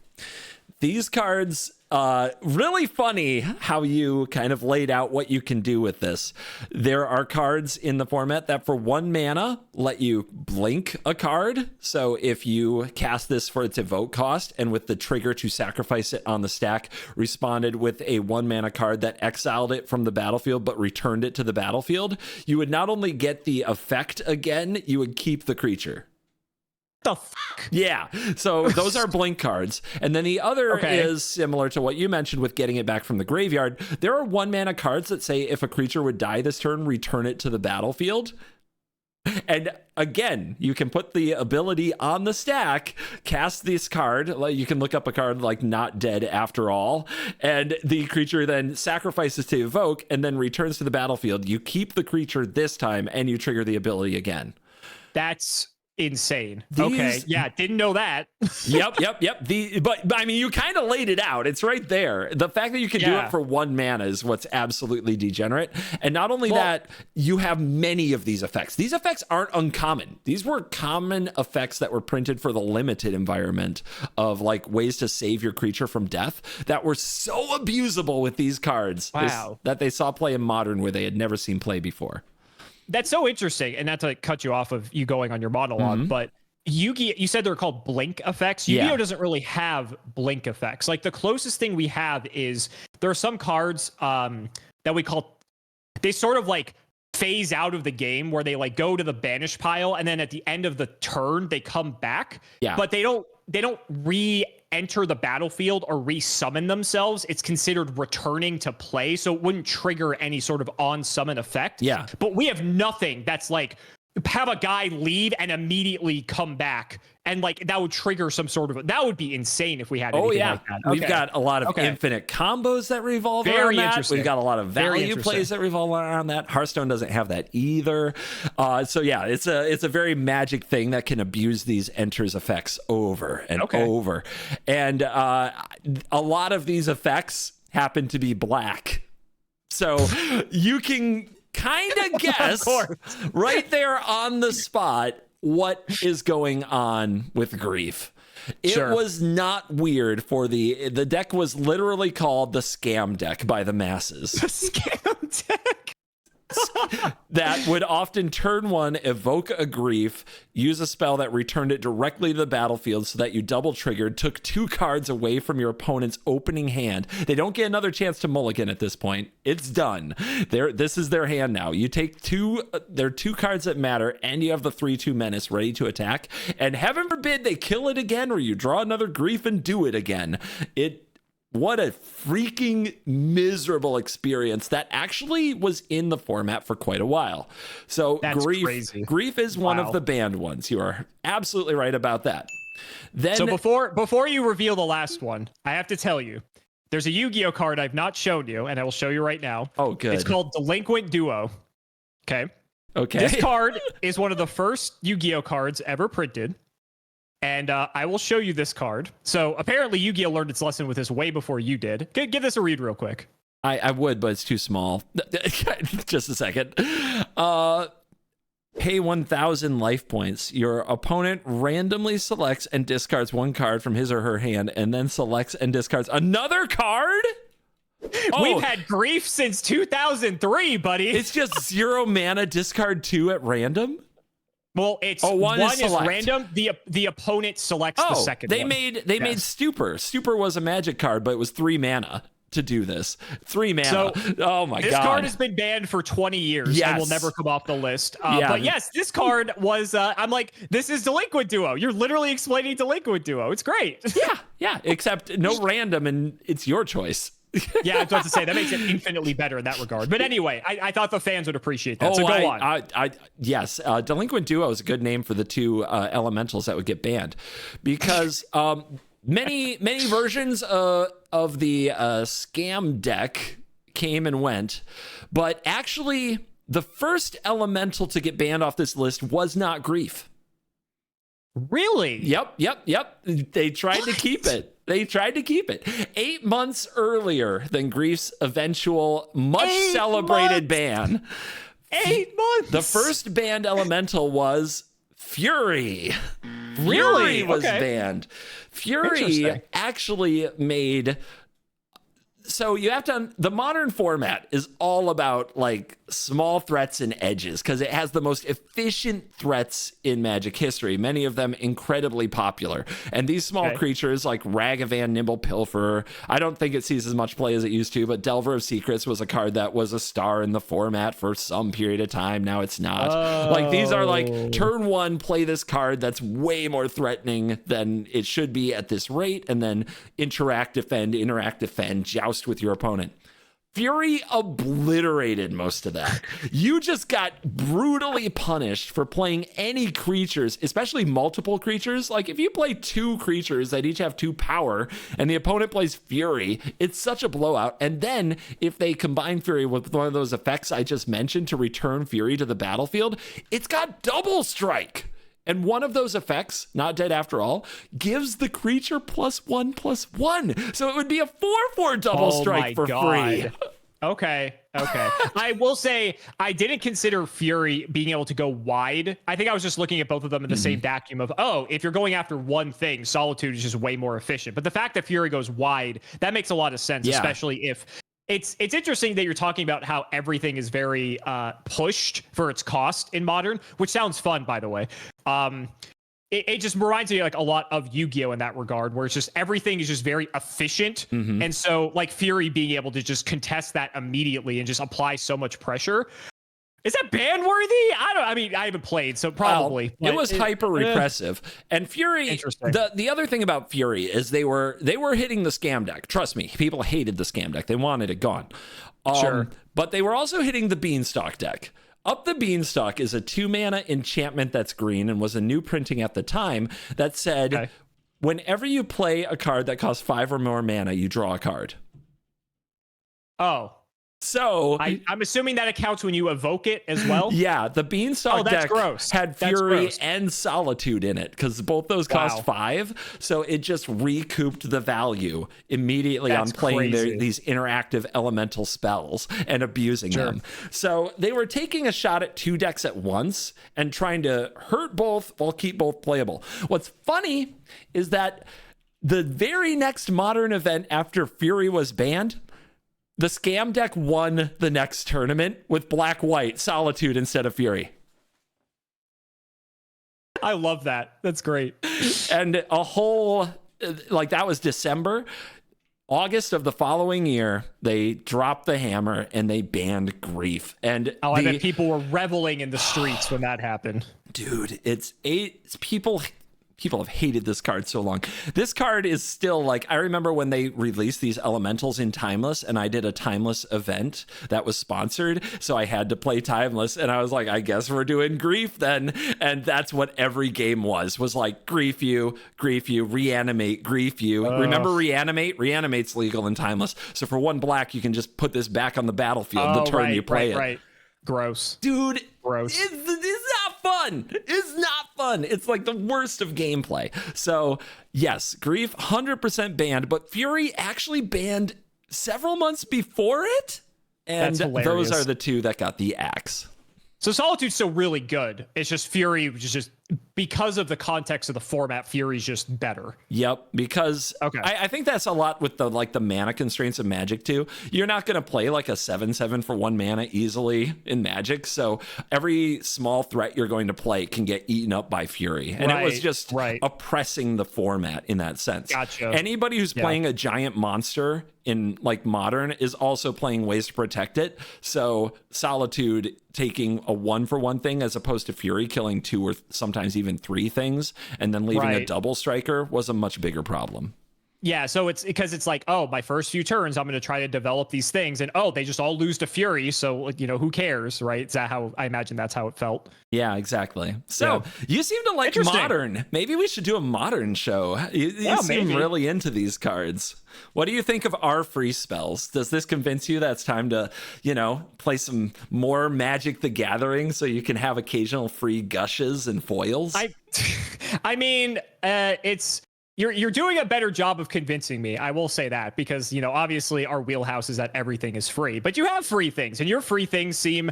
These cards, really funny how you kind of laid out what you can do with this. There are cards in the format that for 1 mana let you blink a card. So if you cast this for its evoke cost and with the trigger to sacrifice it on the stack, responded with a 1 mana card that exiled it from the battlefield but returned it to the battlefield, you would not only get the effect again, you would keep the creature. The fuck? Yeah, so those are blink cards. And then the other is similar to what you mentioned with getting it back from the graveyard. There are 1 mana cards that say if a creature would die this turn, return it to the battlefield. And again, you can put the ability on the stack, cast this card. You can look up a card like Not Dead After All, and the creature then sacrifices to evoke and then returns to the battlefield. You keep the creature this time and you trigger the ability again. That's insane. Didn't know that. Yep. But I mean, you kind of laid it out. It's right there. The fact that you can do it for 1 mana is what's absolutely degenerate. And not only that, you have many of these effects. These effects aren't uncommon. These were common effects that were printed for the limited environment of like ways to save your creature from death that were so abusable with these cards. Wow. That they saw play in Modern where they had never seen play before. That's so interesting, and not to cut you off of you going on your monologue, but Yu-Gi-Oh, you said they're called blink effects. Yu-Gi-Oh doesn't really have blink effects. Like the closest thing we have is there are some cards that we call, they sort of like phase out of the game where they like go to the banish pile, and then at the end of the turn they come back. Yeah. But they don't re-enter the battlefield or re-summon themselves. It's considered returning to play, so it wouldn't trigger any sort of on-summon effect. Yeah. But we have nothing that's like have a guy leave and immediately come back, and like that would trigger some sort of, that would be insane if we had anything like that. We've got a lot of infinite combos that revolve around that. We've got a lot of value plays that revolve around that. Hearthstone doesn't have that either. So yeah, it's a very Magic thing that can abuse these enters effects over and over. And a lot of these effects happen to be black. So you can kind of guess right there on the spot what is going on with Grief. It was not weird for the deck was literally called the Scam Deck by the masses. The Scam Deck. That would often turn one, evoke a Grief, use a spell that returned it directly to the battlefield so that you double triggered, took 2 cards away from your opponent's opening hand. They don't get another chance to mulligan at this point. It's done. This is their hand now. You take there are 2 cards that matter, and you have the 3/2 menace ready to attack. And heaven forbid they kill it again, or you draw another Grief and do it again. What a freaking miserable experience that actually was in the format for quite a while. So Grief is one of the banned ones. You are absolutely right about that. Then, so before you reveal the last one, I have to tell you, there's a Yu-Gi-Oh card I've not shown you, and I will show you right now. Oh, good. It's called Delinquent Duo. Okay. This card is one of the first Yu-Gi-Oh cards ever printed. And I will show you this card. So apparently Yu-Gi-Oh learned its lesson with this way before you did. Give this a read real quick. I would, but it's too small. Just a second. Pay 1,000 life points. Your opponent randomly selects and discards 1 card from his or her hand, and then selects and discards another card? We've had Grief since 2003, buddy. It's just 0 mana, discard 2 at random? Well, it's one is random. The opponent selects the second they one. Made Stupor. Stupor was a Magic card, but it was 3 mana to do this. 3 mana. So, oh my god. This card has been banned for 20 years and will never come off the list. But yes, this card was I'm like, this is Delinquent Duo. You're literally explaining Delinquent Duo. It's great. Yeah, except no random, and it's your choice. Yeah, I was about to say that makes it infinitely better in that regard. But anyway, I thought the fans would appreciate that. So go on. Yes, Delinquent Duo is a good name for the 2 elementals that would get banned, because many versions of the Scam Deck came and went, but actually the first elemental to get banned off this list was not Grief. Really? Yep. They tried to keep it. 8 months earlier than Grief's eventual much celebrated ban. 8 months. The first banned elemental was Fury. Really? Fury was banned. Fury actually made. So you have to, the modern format is all about like small threats and edges, because it has the most efficient threats in Magic history, many of them incredibly popular. And these small creatures like Ragavan, Nimble Pilferer, I don't think it sees as much play as it used to, but Delver of Secrets was a card that was a star in the format for some period of time. Now it's not. Like these are like turn 1, play this card that's way more threatening than it should be at this rate, and then interact, defend, joust with your opponent. Fury obliterated most of that. You just got brutally punished for playing any creatures, especially multiple creatures. Like if you play 2 creatures that each have 2 power and the opponent plays Fury, it's such a blowout. And then if they combine Fury with one of those effects I just mentioned to return Fury to the battlefield, it's got double strike. And one of those effects, Not Dead After All, gives the creature +1/+1. So it would be a 4/4 double strike for free. Okay. I will say I didn't consider Fury being able to go wide. I think I was just looking at both of them in the same vacuum of, if you're going after one thing, Solitude is just way more efficient. But the fact that Fury goes wide, that makes a lot of sense, especially if it's interesting that you're talking about how everything is very pushed for its cost in Modern, which sounds fun, by the way. it just reminds me like a lot of Yu-Gi-Oh in that regard, where it's just everything is just very efficient. And so like Fury being able to just contest that immediately and just apply so much pressure. Is that ban worthy? I mean, I haven't played, so probably. Well, it was hyper repressive. And Fury, the other thing about Fury is they were hitting the scam deck. Trust me, people hated the scam deck. They wanted it gone. Sure. But they were also hitting the Beanstalk deck. Up the Beanstalk is a 2-mana enchantment that's green and was a new printing at the time that said, whenever you play a card that costs 5 or more mana, you draw a card. Oh. So I'm assuming that accounts when you evoke it as well. Yeah, the Beanstalk deck had Fury and Solitude in it because both those cost 5. So it just recouped the value immediately on playing these interactive elemental spells and abusing them. So they were taking a shot at 2 decks at once and trying to hurt both while keep both playable. What's funny is that the very next Modern event after Fury was banned, the scam deck won the next tournament with black-white Solitude instead of Fury. I love that. That's great. And a whole, like that was December. August of the following year, they dropped the hammer and they banned Grief. And I bet people were reveling in the streets when that happened. Dude, it's people have hated this card so long. This card is still like, I remember when they released these elementals in Timeless, and I did a Timeless event that was sponsored, so I had to play Timeless, and I was like, I guess we're doing Grief then. And that's what every game was like, Grief you, reanimate, Grief you. Remember Reanimate? Reanimate's legal in Timeless. So for 1 black, you can just put this back on the battlefield the turn you play it. Right. Gross. Dude, gross. It's not fun. It's not fun. It's like the worst of gameplay. So yes, Grief 100% banned, but Fury actually banned several months before it. And those are the 2 that got the axe. So Solitude's still really good. It's just Fury, which is just because of the context of the format, Fury's just better. Yep, because I think that's a lot with the mana constraints of Magic too. You're not going to play like a 7/7 for 1 mana easily in Magic, so every small threat you're going to play can get eaten up by Fury, and it was just oppressing the format in that sense. Gotcha. Anybody who's playing a giant monster in like Modern is also playing ways to protect it. So Solitude taking a 1-for-1 thing as opposed to Fury killing 2 or sometimes even 3 things and then leaving a double striker was a much bigger problem. Yeah, so it's because it's like, oh, my first few turns, I'm going to try to develop these things, and they just all lose to Fury, so who cares, right? Is that how I imagine that's how it felt? Yeah, exactly. So you seem to like Modern. Maybe we should do a Modern show. You seem really into these cards. What do you think of our free spells? Does this convince you that it's time to, play some more Magic the Gathering so you can have occasional free gushes and foils? I mean, it's. You're doing a better job of convincing me. I will say that because, obviously our wheelhouse is that everything is free, but you have free things and your free things seem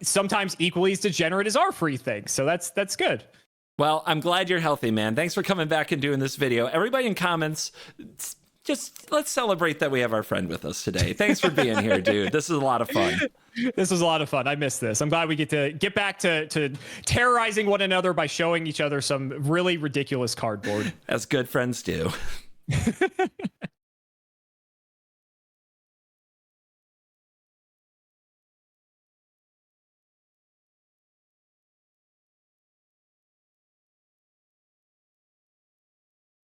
sometimes equally as degenerate as our free things. So that's good. Well, I'm glad you're healthy, man. Thanks for coming back and doing this video. Everybody in comments, just let's celebrate that we have our friend with us today. Thanks for being here, dude. This is a lot of fun. This was a lot of fun. I missed this. I'm glad we get back to terrorizing one another by showing each other some really ridiculous cardboard. As good friends do.